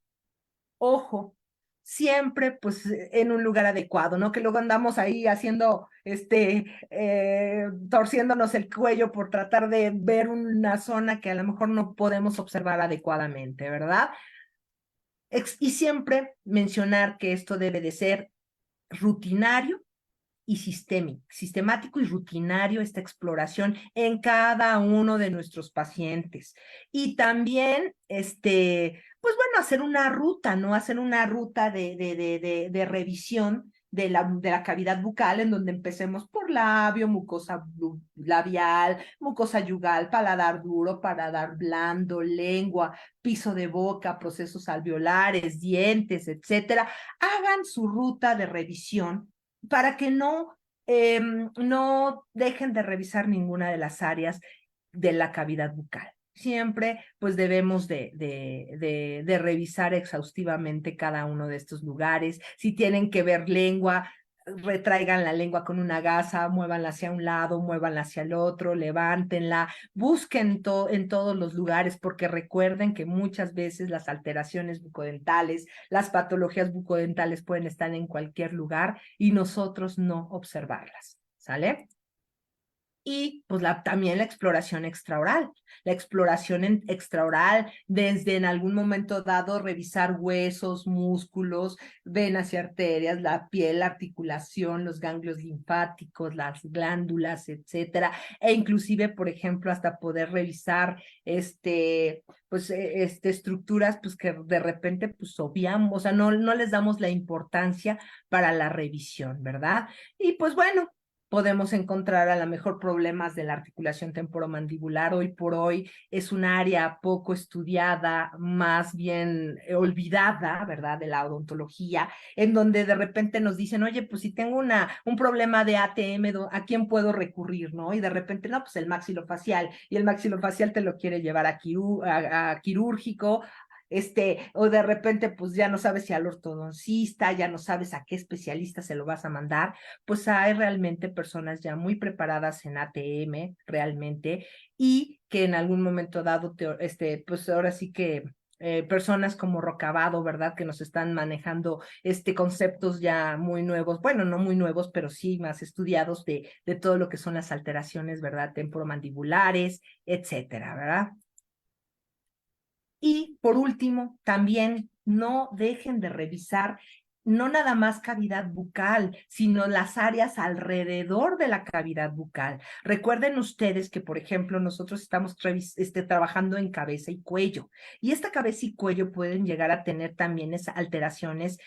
ojo, siempre pues en un lugar adecuado, ¿no? Que luego andamos ahí haciendo, torciéndonos el cuello por tratar de ver una zona que a lo mejor no podemos observar adecuadamente, ¿verdad? Y siempre mencionar que esto debe de ser rutinario y sistemático y rutinario esta exploración en cada uno de nuestros pacientes. Y también, pues bueno, hacer una ruta, ¿no? Hacer una ruta de revisión de la cavidad bucal, en donde empecemos por labio, mucosa labial, mucosa yugal, paladar duro, paladar blando, lengua, piso de boca, procesos alveolares, dientes, etcétera. Hagan su ruta de revisión para que no dejen de revisar ninguna de las áreas de la cavidad bucal. Siempre pues debemos de revisar exhaustivamente cada uno de estos lugares. Si tienen que ver lengua, retraigan la lengua con una gasa, muévanla hacia un lado, muévanla hacia el otro, levántenla, busquen en todos los lugares, porque recuerden que muchas veces las alteraciones bucodentales, las patologías bucodentales pueden estar en cualquier lugar y nosotros no observarlas, ¿sale? Y pues también la exploración extraoral. La exploración extraoral, desde en algún momento dado revisar huesos, músculos, venas y arterias, la piel, la articulación, los ganglios linfáticos, las glándulas, etcétera. E inclusive, por ejemplo, hasta poder revisar estructuras pues que de repente pues obviamos, o sea, no les damos la importancia para la revisión, ¿verdad? Y pues bueno, podemos encontrar a lo mejor problemas de la articulación temporomandibular. Hoy por hoy es un área poco estudiada, más bien olvidada, ¿verdad? De la odontología, en donde de repente nos dicen, oye, pues si tengo un problema de ATM, ¿a quién puedo recurrir, no? Y de repente, no, pues el maxilofacial, y el maxilofacial te lo quiere llevar a quirúrgico, o de repente, pues ya no sabes si al ortodoncista, ya no sabes a qué especialista se lo vas a mandar. Pues hay realmente personas ya muy preparadas en ATM, realmente, y que en algún momento dado, pues ahora sí que personas como Rocabado, ¿verdad? Que nos están manejando conceptos ya muy nuevos, bueno, no muy nuevos, pero sí más estudiados de todo lo que son las alteraciones, ¿verdad? Temporomandibulares, etcétera, ¿verdad? Y por último, también no dejen de revisar no nada más cavidad bucal, sino las áreas alrededor de la cavidad bucal. Recuerden ustedes que, por ejemplo, nosotros estamos trabajando en cabeza y cuello, y esta cabeza y cuello pueden llegar a tener también esas alteraciones,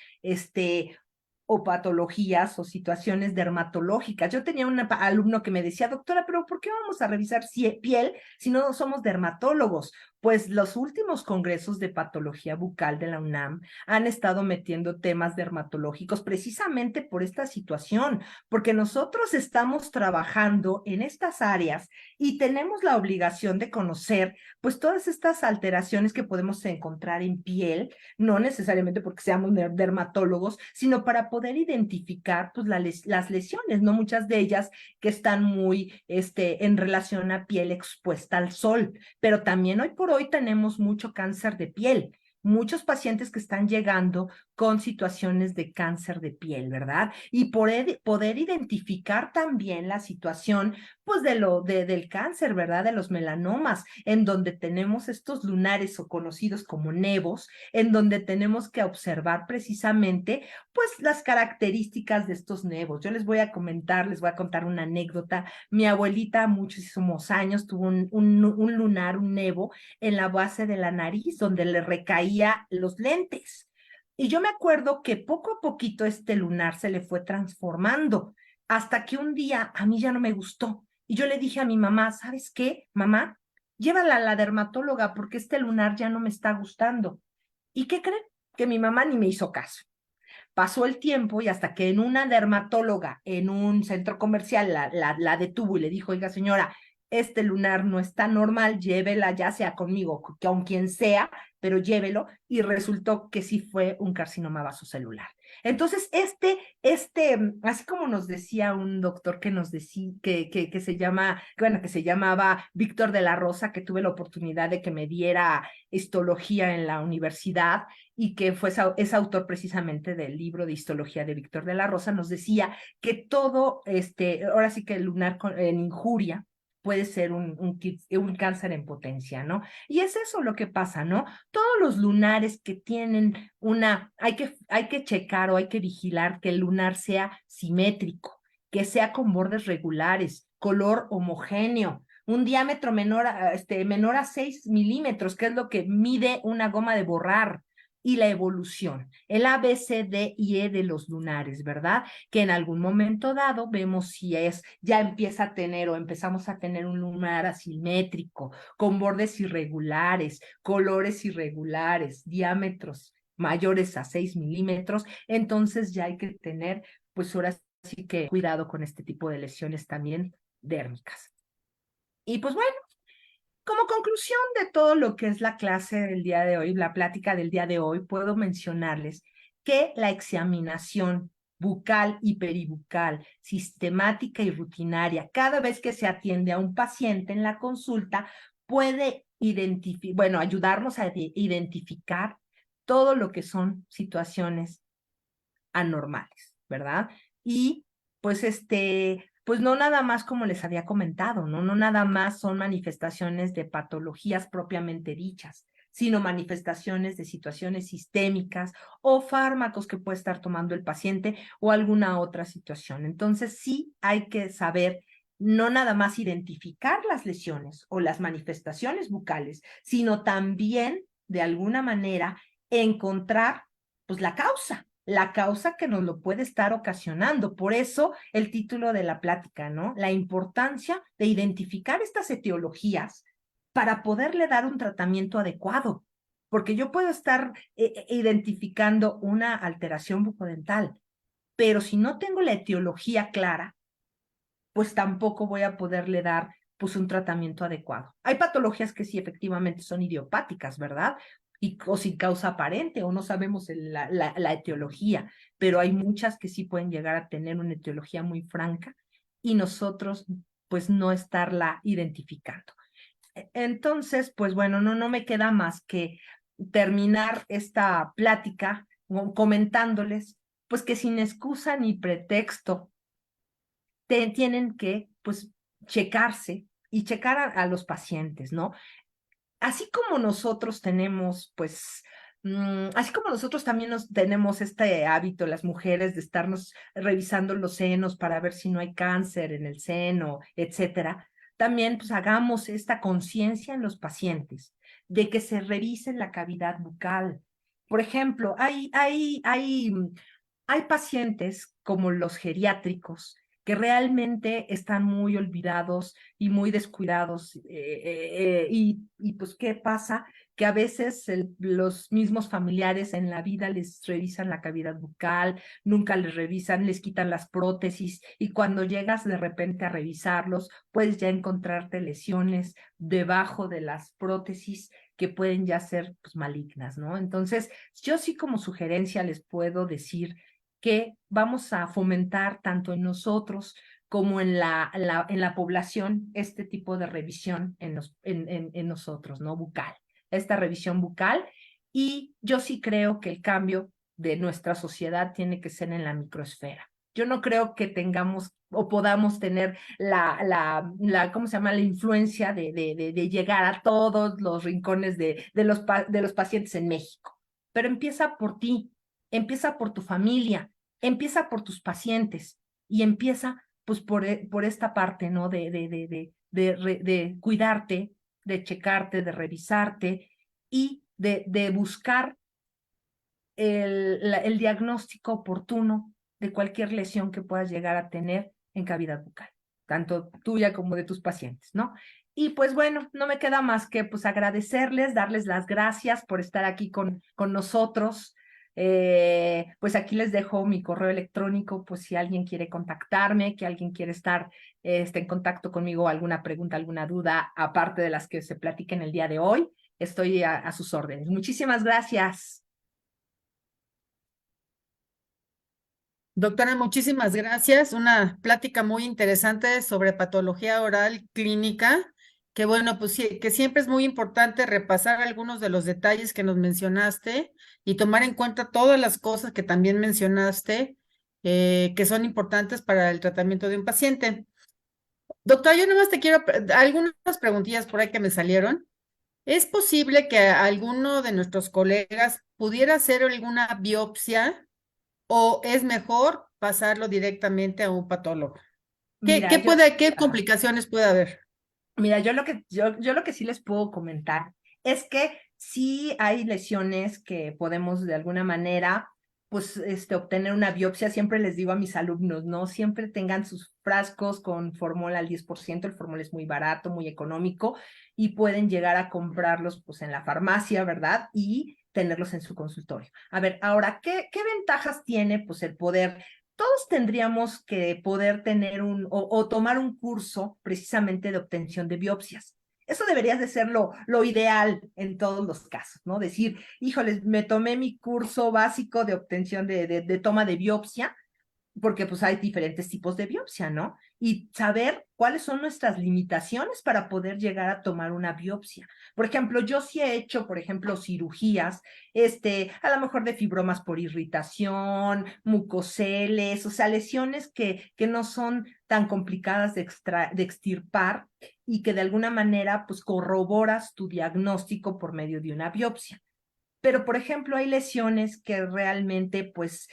o patologías o situaciones dermatológicas. Yo tenía un alumno que me decía, doctora, pero ¿por qué vamos a revisar piel si no somos dermatólogos? Pues los últimos congresos de patología bucal de la UNAM han estado metiendo temas dermatológicos precisamente por esta situación, porque nosotros estamos trabajando en estas áreas y tenemos la obligación de conocer pues todas estas alteraciones que podemos encontrar en piel, no necesariamente porque seamos dermatólogos, sino para poder identificar pues las lesiones, ¿no? Muchas de ellas que están muy en relación a piel expuesta al sol, pero también hoy por hoy tenemos mucho cáncer de piel. Muchos pacientes que están llegando con situaciones de cáncer de piel, ¿verdad? Y poder identificar también la situación, pues, del cáncer, ¿verdad? De los melanomas, en donde tenemos estos lunares o conocidos como nevos, en donde tenemos que observar precisamente, pues, las características de estos nevos. Yo les voy a contar una anécdota. Mi abuelita, muchísimos años, tuvo un lunar, un nevo, en la base de la nariz, donde le recaía los lentes. Y yo me acuerdo que poco a poquito este lunar se le fue transformando, hasta que un día a mí ya no me gustó. Y yo le dije a mi mamá, ¿sabes qué, mamá? Llévala a la dermatóloga porque este lunar ya no me está gustando. ¿Y qué creen? Que mi mamá ni me hizo caso. Pasó el tiempo y hasta que en una dermatóloga en un centro comercial la detuvo y le dijo, oiga señora, este lunar no está normal, llévela ya sea conmigo, con quien sea, pero llévelo, y resultó que sí fue un carcinoma vasocelular. Entonces, así como nos decía un doctor que nos decía, que se llama, bueno, que se llamaba Víctor de la Rosa, que tuve la oportunidad de que me diera histología en la universidad, y que es autor precisamente del libro de histología de Víctor de la Rosa, nos decía que todo, ahora sí que el lunar en injuria puede ser un cáncer en potencia, ¿no? Y es eso lo que pasa, ¿no? Todos los lunares que tienen hay que checar o hay que vigilar que el lunar sea simétrico, que sea con bordes regulares, color homogéneo, un diámetro menor a 6 milímetros, que es lo que mide una goma de borrar, y la evolución, el A, B, C, D y E de los lunares, ¿verdad? Que en algún momento dado vemos si ya empieza a tener o empezamos a tener un lunar asimétrico, con bordes irregulares, colores irregulares, diámetros mayores a 6 milímetros, entonces ya hay que tener, pues ahora sí que cuidado con este tipo de lesiones también dérmicas. Y pues bueno, como conclusión de todo lo que es la clase del día de hoy, la plática del día de hoy, puedo mencionarles que la examinación bucal y peribucal, sistemática y rutinaria, cada vez que se atiende a un paciente en la consulta, puede ayudarnos a identificar todo lo que son situaciones anormales, ¿verdad? Y pues pues no nada más como les había comentado, ¿no? No nada más son manifestaciones de patologías propiamente dichas, sino manifestaciones de situaciones sistémicas o fármacos que puede estar tomando el paciente o alguna otra situación. Entonces sí hay que saber no nada más identificar las lesiones o las manifestaciones bucales, sino también de alguna manera encontrar pues la causa que nos lo puede estar ocasionando. Por eso el título de la plática, ¿no? La importancia de identificar estas etiologías para poderle dar un tratamiento adecuado. Porque yo puedo estar identificando una alteración bucodental, pero si no tengo la etiología clara, pues tampoco voy a poderle dar pues un tratamiento adecuado. Hay patologías que sí efectivamente son idiopáticas, ¿verdad? O sin causa aparente, o no sabemos la etiología, pero hay muchas que sí pueden llegar a tener una etiología muy franca y nosotros pues no estarla identificando. Entonces, pues bueno, no me queda más que terminar esta plática comentándoles pues que sin excusa ni pretexto tienen que, pues, checarse y checar a los pacientes, ¿no? Así como nosotros tenemos, pues, Así como nosotros también nos tenemos este hábito, las mujeres, de estarnos revisando los senos para ver si no hay cáncer en el seno, etcétera, también pues hagamos esta conciencia en los pacientes de que se revisen la cavidad bucal. Por ejemplo, hay pacientes como los geriátricos que realmente están muy olvidados y muy descuidados. Y pues, ¿qué pasa? Que a veces los mismos familiares en la vida les revisan la cavidad bucal, nunca les revisan, les quitan las prótesis y cuando llegas de repente a revisarlos, puedes ya encontrarte lesiones debajo de las prótesis que pueden ya ser pues, malignas, ¿no? Entonces, yo sí como sugerencia les puedo decir que vamos a fomentar tanto en nosotros como en la población este tipo de revisión en nosotros, ¿no? Bucal, esta revisión bucal. Y yo sí creo que el cambio de nuestra sociedad tiene que ser en la microesfera. Yo no creo que tengamos o podamos tener ¿cómo se llama? La influencia de llegar a todos los rincones de los pacientes en México. Pero empieza por ti, empieza por tu familia, empieza por tus pacientes y empieza pues por esta parte, ¿no? De cuidarte, de checarte, de revisarte y de buscar el diagnóstico oportuno de cualquier lesión que puedas llegar a tener en cavidad bucal, tanto tuya como de tus pacientes, ¿no? Y pues bueno, no me queda más que pues agradecerles, darles las gracias por estar aquí con nosotros. Pues aquí les dejo mi correo electrónico, pues si alguien quiere contactarme, que alguien quiere estar en contacto conmigo, alguna pregunta, alguna duda, aparte de las que se platiquen el día de hoy, estoy a sus órdenes. Muchísimas gracias. Doctora, muchísimas gracias. Una plática muy interesante sobre patología oral clínica, que bueno, pues sí, que siempre es muy importante repasar algunos de los detalles que nos mencionaste y tomar en cuenta todas las cosas que también mencionaste, que son importantes para el tratamiento de un paciente. Doctora, yo nomás te quiero algunas preguntillas por ahí que me salieron. ¿Es posible que alguno de nuestros colegas pudiera hacer alguna biopsia o es mejor pasarlo directamente a un patólogo? Mira, ¿Qué complicaciones puede haber? mira, yo lo que sí les puedo comentar es que sí hay lesiones que podemos de alguna manera, pues, obtener una biopsia. Siempre les digo a mis alumnos, ¿no? Siempre tengan sus frascos con formol al 10%. El formol es muy barato, muy económico y pueden llegar a comprarlos, pues, en la farmacia, ¿verdad? Y tenerlos en su consultorio. A ver, ahora, ¿qué ventajas tiene, pues, el poder? Todos tendríamos que poder tener o tomar un curso precisamente de obtención de biopsias. Eso debería de ser lo ideal en todos los casos, ¿no? Decir, híjoles, me tomé mi curso básico de obtención de toma de biopsia, porque pues hay diferentes tipos de biopsia, ¿no? Y saber cuáles son nuestras limitaciones para poder llegar a tomar una biopsia. Por ejemplo, yo sí he hecho, por ejemplo, cirugías, a lo mejor de fibromas por irritación, mucoceles, o sea, lesiones que no son tan complicadas de extirpar y que de alguna manera, pues, corroboras tu diagnóstico por medio de una biopsia. Pero, por ejemplo, hay lesiones que realmente, pues,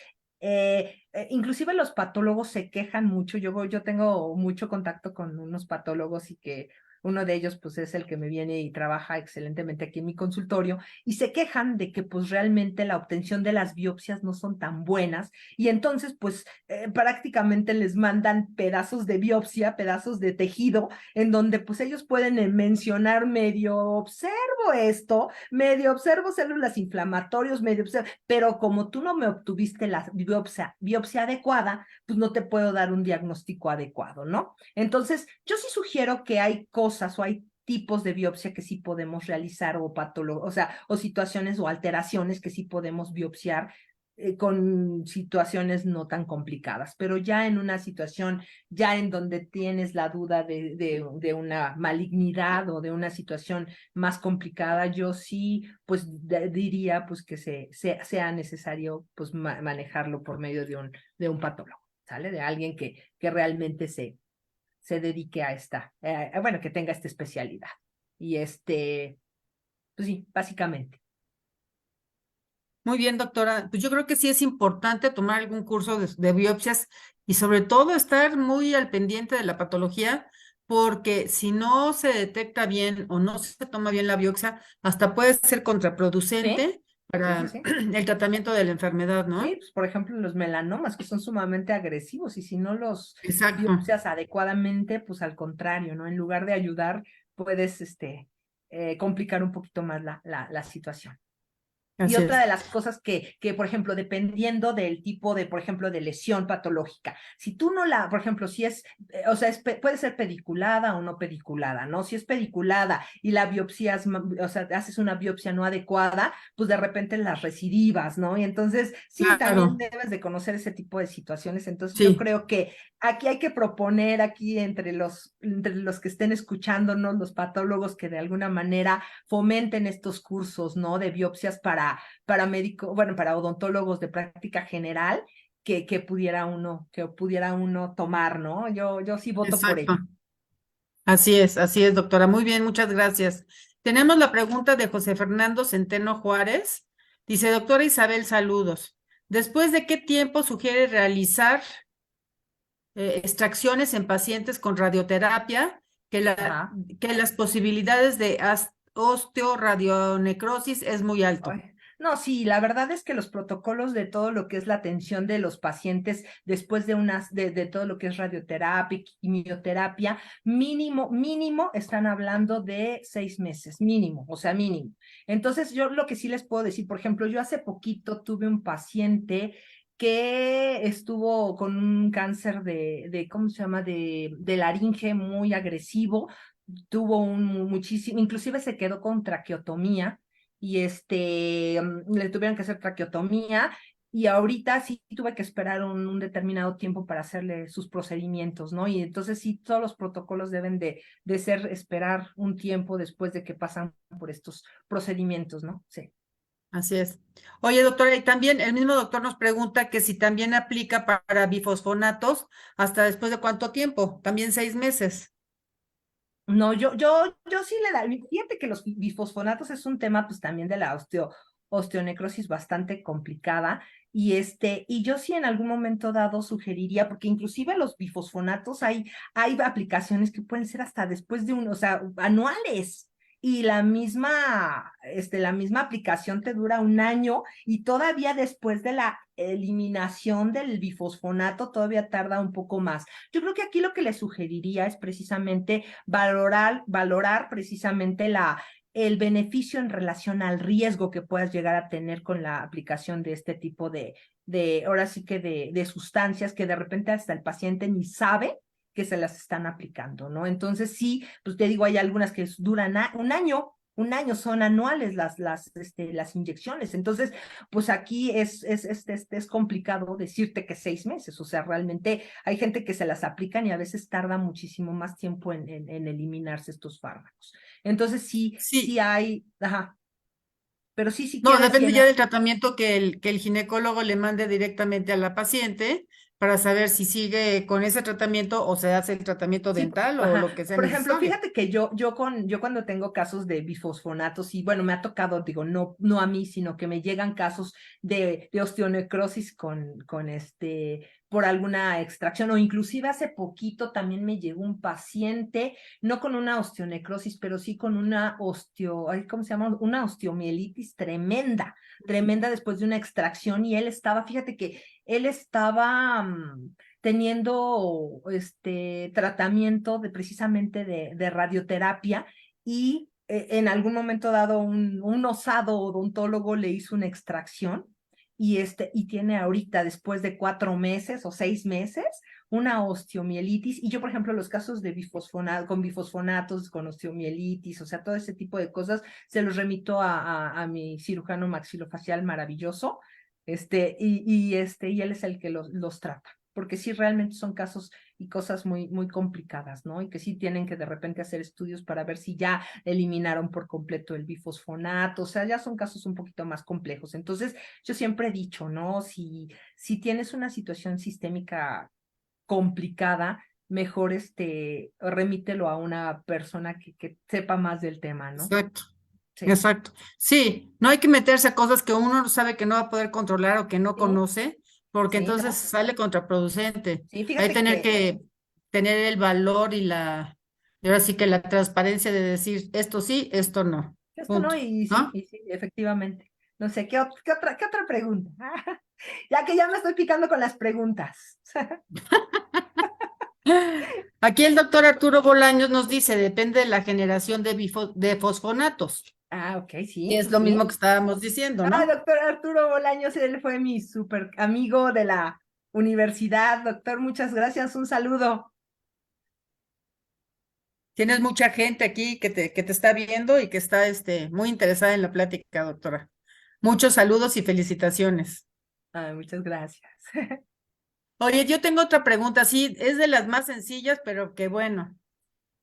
inclusive los patólogos se quejan mucho. Yo tengo mucho contacto con unos patólogos y que uno de ellos, pues, es el que me viene y trabaja excelentemente aquí en mi consultorio y se quejan de que, pues, realmente la obtención de las biopsias no son tan buenas y entonces, pues, prácticamente les mandan pedazos de biopsia, pedazos de tejido, en donde, pues, ellos pueden mencionar medio observo esto, medio observo células inflamatorias, medio observo, pero como tú no me obtuviste la biopsia adecuada, pues no te puedo dar un diagnóstico adecuado, ¿no? Entonces, yo sí sugiero que hay cosas o hay tipos de biopsia que sí podemos realizar o sea, o situaciones o alteraciones que sí podemos biopsiar con situaciones no tan complicadas, pero ya en una situación, ya en donde tienes la duda de una malignidad o de una situación más complicada, yo sí, pues diría pues que sea necesario pues manejarlo por medio de un patólogo, ¿sale? De alguien que realmente se dedique a bueno, que tenga esta especialidad. Y pues sí, básicamente. Muy bien, doctora. Pues yo creo que sí es importante tomar algún curso de biopsias y sobre todo estar muy al pendiente de la patología, porque si no se detecta bien o no se toma bien la biopsia, hasta puede ser Sí, contraproducente sí, sí, para sí. el tratamiento de la enfermedad, Sí, ¿no? pues por ejemplo los melanomas que son sumamente agresivos y si no los Exacto. biopsias adecuadamente, pues al contrario, ¿no? En lugar de ayudar, puedes complicar un poquito más la situación. Y Así otra es. de las cosas por ejemplo, dependiendo del tipo de, por ejemplo, de lesión patológica, si tú no la, por ejemplo, si es, o sea, puede ser pediculada o no pediculada, ¿no? Si es pediculada y la biopsia, o sea, haces una biopsia no adecuada, pues de repente las recidivas, ¿no? Y entonces, sí, también Claro. debes de conocer ese tipo de situaciones. Entonces, yo Sí, creo que aquí hay que proponer, aquí entre los que estén escuchándonos, los patólogos que de alguna manera fomenten estos cursos, ¿no? De biopsias para médicos, bueno, para odontólogos de práctica general, que pudiera uno tomar, ¿no? Yo sí voto por exacto. ello. Así es, doctora. Muy bien, muchas gracias. Tenemos la pregunta de José Fernando Centeno Juárez. Dice, doctora Isabel, saludos. ¿Después de qué tiempo sugiere realizar extracciones en pacientes con radioterapia Ajá. que las posibilidades de osteoradionecrosis es muy alto? Ay, no, sí, la verdad es que los protocolos de todo lo que es la atención de los pacientes después de todo lo que es radioterapia, quimioterapia, mínimo están hablando de 6 meses, mínimo, o sea, mínimo. Entonces, yo lo que sí les puedo decir, por ejemplo, yo hace poquito tuve un paciente que estuvo con un cáncer ¿cómo se llama? De laringe muy agresivo, tuvo muchísimo, inclusive se quedó con traqueotomía y le tuvieron que hacer traqueotomía y ahorita sí tuve que esperar un determinado tiempo para hacerle sus procedimientos, ¿no? Y entonces sí, todos los protocolos deben de ser esperar un tiempo después de que pasan por estos procedimientos, ¿no? Sí. Así es. Oye, doctora, y también el mismo doctor nos pregunta que si también aplica para bifosfonatos, ¿hasta después de cuánto tiempo? También 6 meses. No, yo sí le da, fíjate que los bifosfonatos es un tema pues también de la osteonecrosis bastante complicada y yo sí en algún momento dado sugeriría, porque inclusive los bifosfonatos hay aplicaciones que pueden ser hasta después de o sea, anuales. Y la misma aplicación te dura un año y todavía después de la eliminación del bifosfonato todavía tarda un poco más. Yo creo que aquí lo que le sugeriría es precisamente valorar precisamente el beneficio en relación al riesgo que puedas llegar a tener con la aplicación de este tipo ahora sí que de sustancias que de repente hasta el paciente ni sabe que se las están aplicando, ¿no? Entonces sí, pues te digo, hay algunas que duran un año son anuales las inyecciones. Entonces, pues aquí es complicado decirte que 6 meses, o sea, realmente hay gente que se las aplican y a veces tarda muchísimo más tiempo en eliminarse estos fármacos. Entonces sí Sí, hay, ajá, pero sí, si no, quieres depende ya llenar, del tratamiento que el ginecólogo le mande directamente a la paciente para saber si sigue con ese tratamiento o se hace el tratamiento sí, dental o ajá. lo que sea Por ejemplo, necesario. fíjate que yo cuando tengo casos de bifosfonatos, y bueno, me ha tocado, digo, no a mí, sino que me llegan casos de osteonecrosis por alguna extracción, o inclusive hace poquito también me llegó un paciente, no con una osteonecrosis, pero sí con ay, ¿cómo se llama? Una osteomielitis tremenda después de una extracción, y fíjate que él estaba teniendo tratamiento precisamente de radioterapia y en algún momento dado un osado odontólogo le hizo una extracción y tiene ahorita, después de 4 meses o 6 meses, una osteomielitis. Y yo, por ejemplo, los casos de con bifosfonatos, con osteomielitis, o sea, todo ese tipo de cosas, se los remito a mi cirujano maxilofacial maravilloso, y él es el que los trata, porque sí realmente son casos y cosas muy, muy complicadas, ¿no? Y que sí tienen que de repente hacer estudios para ver si ya eliminaron por completo el bifosfonato, o sea, ya son casos un poquito más complejos. Entonces, yo siempre he dicho, ¿no? Si tienes una situación sistémica complicada, mejor remítelo a una persona que sepa más del tema, ¿no? Exacto. Sí, Exacto. Sí, no hay que meterse a cosas que uno sabe que no va a poder controlar o que no sí, conoce, porque sí, entonces no. sale contraproducente. Sí, Hay fíjate tener que que tener el valor y ahora sí que la transparencia de decir esto sí, esto no. esto no, Punto. ¿No? y sí, efectivamente. No sé, qué otra pregunta? Ya que ya me estoy picando con las preguntas. Aquí el doctor Arturo Bolaños nos dice, depende de la generación de fosfonatos, Ah, ok, que sí, es sí, lo mismo sí. que estábamos diciendo, Ah, ¿no? doctor Arturo Bolaños, él fue mi súper amigo de la universidad. Doctor, muchas gracias, un saludo. Tienes mucha gente aquí que te está viendo y que está muy interesada en la plática, doctora. Muchos saludos y felicitaciones. Ah, muchas gracias. Oye, yo tengo otra pregunta, sí, es de las más sencillas, pero que bueno.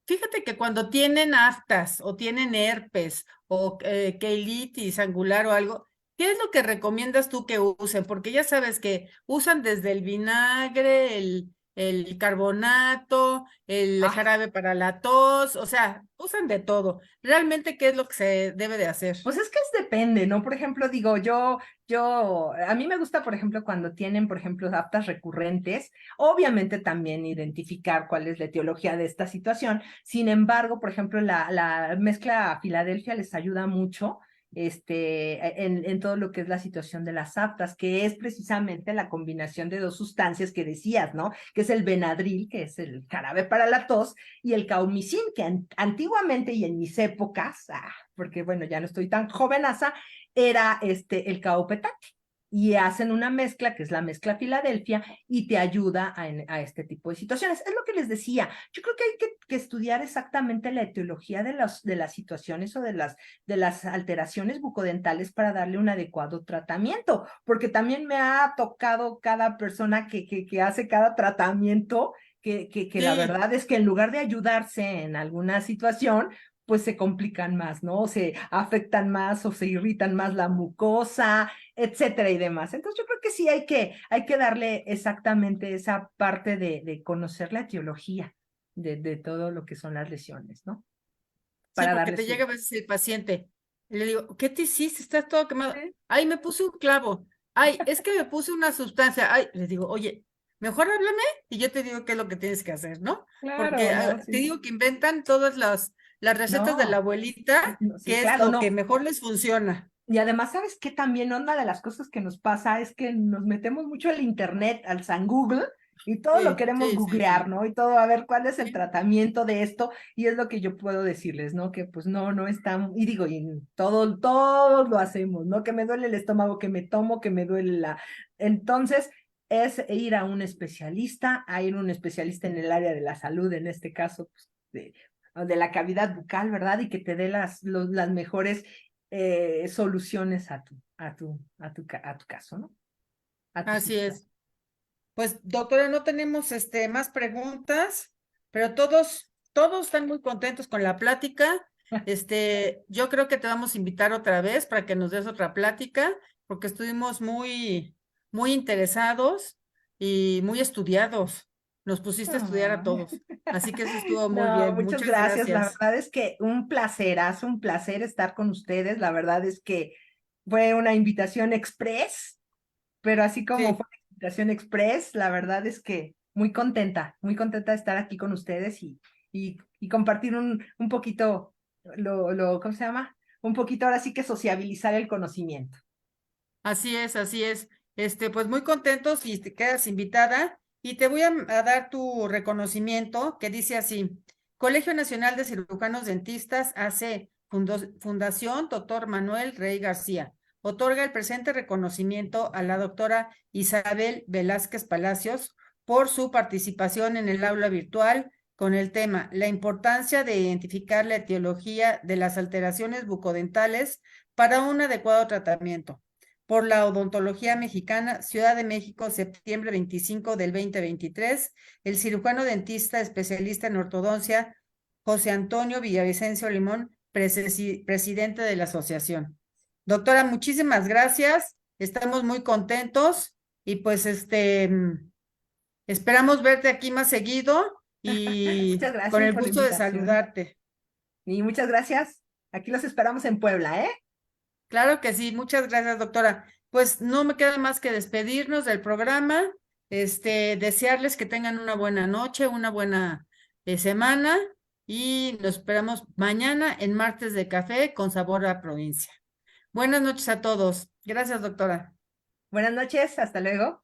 Fíjate que cuando tienen aftas o tienen herpes o quelitis angular o algo, ¿qué es lo que recomiendas tú que usen? Porque ya sabes que usan desde el vinagre, el carbonato, el Ah, jarabe para la tos, o sea, usan de todo. ¿Realmente qué es lo que se debe de hacer? pues es que depende, ¿no? Por ejemplo, digo, a mí me gusta, por ejemplo, cuando tienen, por ejemplo, aftas recurrentes, obviamente también identificar cuál es la etiología de esta situación. Sin embargo, por ejemplo, la mezcla Filadelfia les ayuda mucho. En todo lo que es la situación de las aftas, que es precisamente la combinación de dos sustancias que decías, ¿no? Que es el Benadryl, que es el jarabe para la tos, y el Caumicin, que antiguamente y en mis épocas, porque bueno, ya no estoy tan jovenaza, era el caopetate. Y hacen una mezcla, que es la mezcla Filadelfia, y te ayuda a este tipo de situaciones. Es lo que les decía. Yo creo que hay que estudiar exactamente la etiología de las situaciones o de las alteraciones bucodentales para darle un adecuado tratamiento, porque también me ha tocado cada persona que hace cada tratamiento, que la Sí, verdad es que en lugar de ayudarse en alguna situación, pues se complican más, ¿no? Se afectan más o se irritan más la mucosa, etcétera y demás. Entonces yo creo que sí hay que darle exactamente esa parte de conocer la etiología de todo lo que son las lesiones, ¿no? sí, Para porque darle te llega su... a veces el paciente y le digo, ¿qué te hiciste? Estás todo quemado. Sí, Ay, me puse un clavo. Ay, es que me puse una sustancia. Ay, le digo, oye, mejor háblame y yo te digo qué es lo que tienes que hacer, ¿no? Porque claro, no, te sí. digo que inventan todas las recetas de la No, abuelita, no, sí, que es claro, lo que no. mejor les funciona. Y además, ¿sabes qué? También una de las cosas que nos pasa es que nos metemos mucho al internet, al San Google, y todo lo Sí, queremos sí, sí, googlear, sí. ¿no? Y todo, a ver cuál es el Sí, tratamiento de esto, y es lo que yo puedo decirles, ¿no? Que pues no, no está, y digo, y todos lo hacemos, ¿no? Que me duele el estómago, que me tomo, que me duele la... Entonces, es ir a ir a un especialista en el área de la salud, en este caso, pues, de la cavidad bucal, ¿verdad? Y que te dé las mejores soluciones a tu caso, ¿no? A tu así situación. es. Pues, doctora, no tenemos más preguntas, pero todos están muy contentos con la plática. Yo creo que te vamos a invitar otra vez para que nos des otra plática, porque estuvimos muy interesados y muy estudiados. Nos pusiste a estudiar a Ay. todos. Así que eso estuvo muy No, bien. muchas Muchas gracias. La gracias. verdad es que hace un placer estar con ustedes. La verdad es que fue una invitación express, pero así como fue Sí, una invitación express, la verdad es que muy contenta de estar aquí con ustedes y compartir un poquito, ¿cómo se llama? Un poquito ahora sí que sociabilizar el conocimiento. así es, así es. Pues muy contentos y te quedas invitada y te voy a dar tu reconocimiento que dice así: Colegio Nacional de Cirujanos Dentistas AC Fundación Doctor Manuel Rey García. Otorga el presente reconocimiento a la doctora Isabel Velázquez Palacios por su participación en el aula virtual con el tema La importancia de identificar la etiología de las alteraciones bucodentales para un adecuado tratamiento por la Odontología Mexicana, Ciudad de México, septiembre 25 del 2023, el cirujano dentista especialista en ortodoncia, José Antonio Villavicencio Limón, presidente de la asociación. Doctora, muchísimas gracias, estamos muy contentos y pues esperamos verte aquí más seguido y Muchas con gracias el por la gusto de invitación saludarte. y muchas gracias. Aquí los esperamos en Puebla, ¿eh? Claro que sí, muchas gracias, doctora. Pues no me queda más que despedirnos del programa, desearles que tengan una buena noche, una buena semana y nos esperamos mañana en Martes de Café con Sabor a Provincia. Buenas noches a todos. Gracias, doctora. Buenas noches, hasta luego.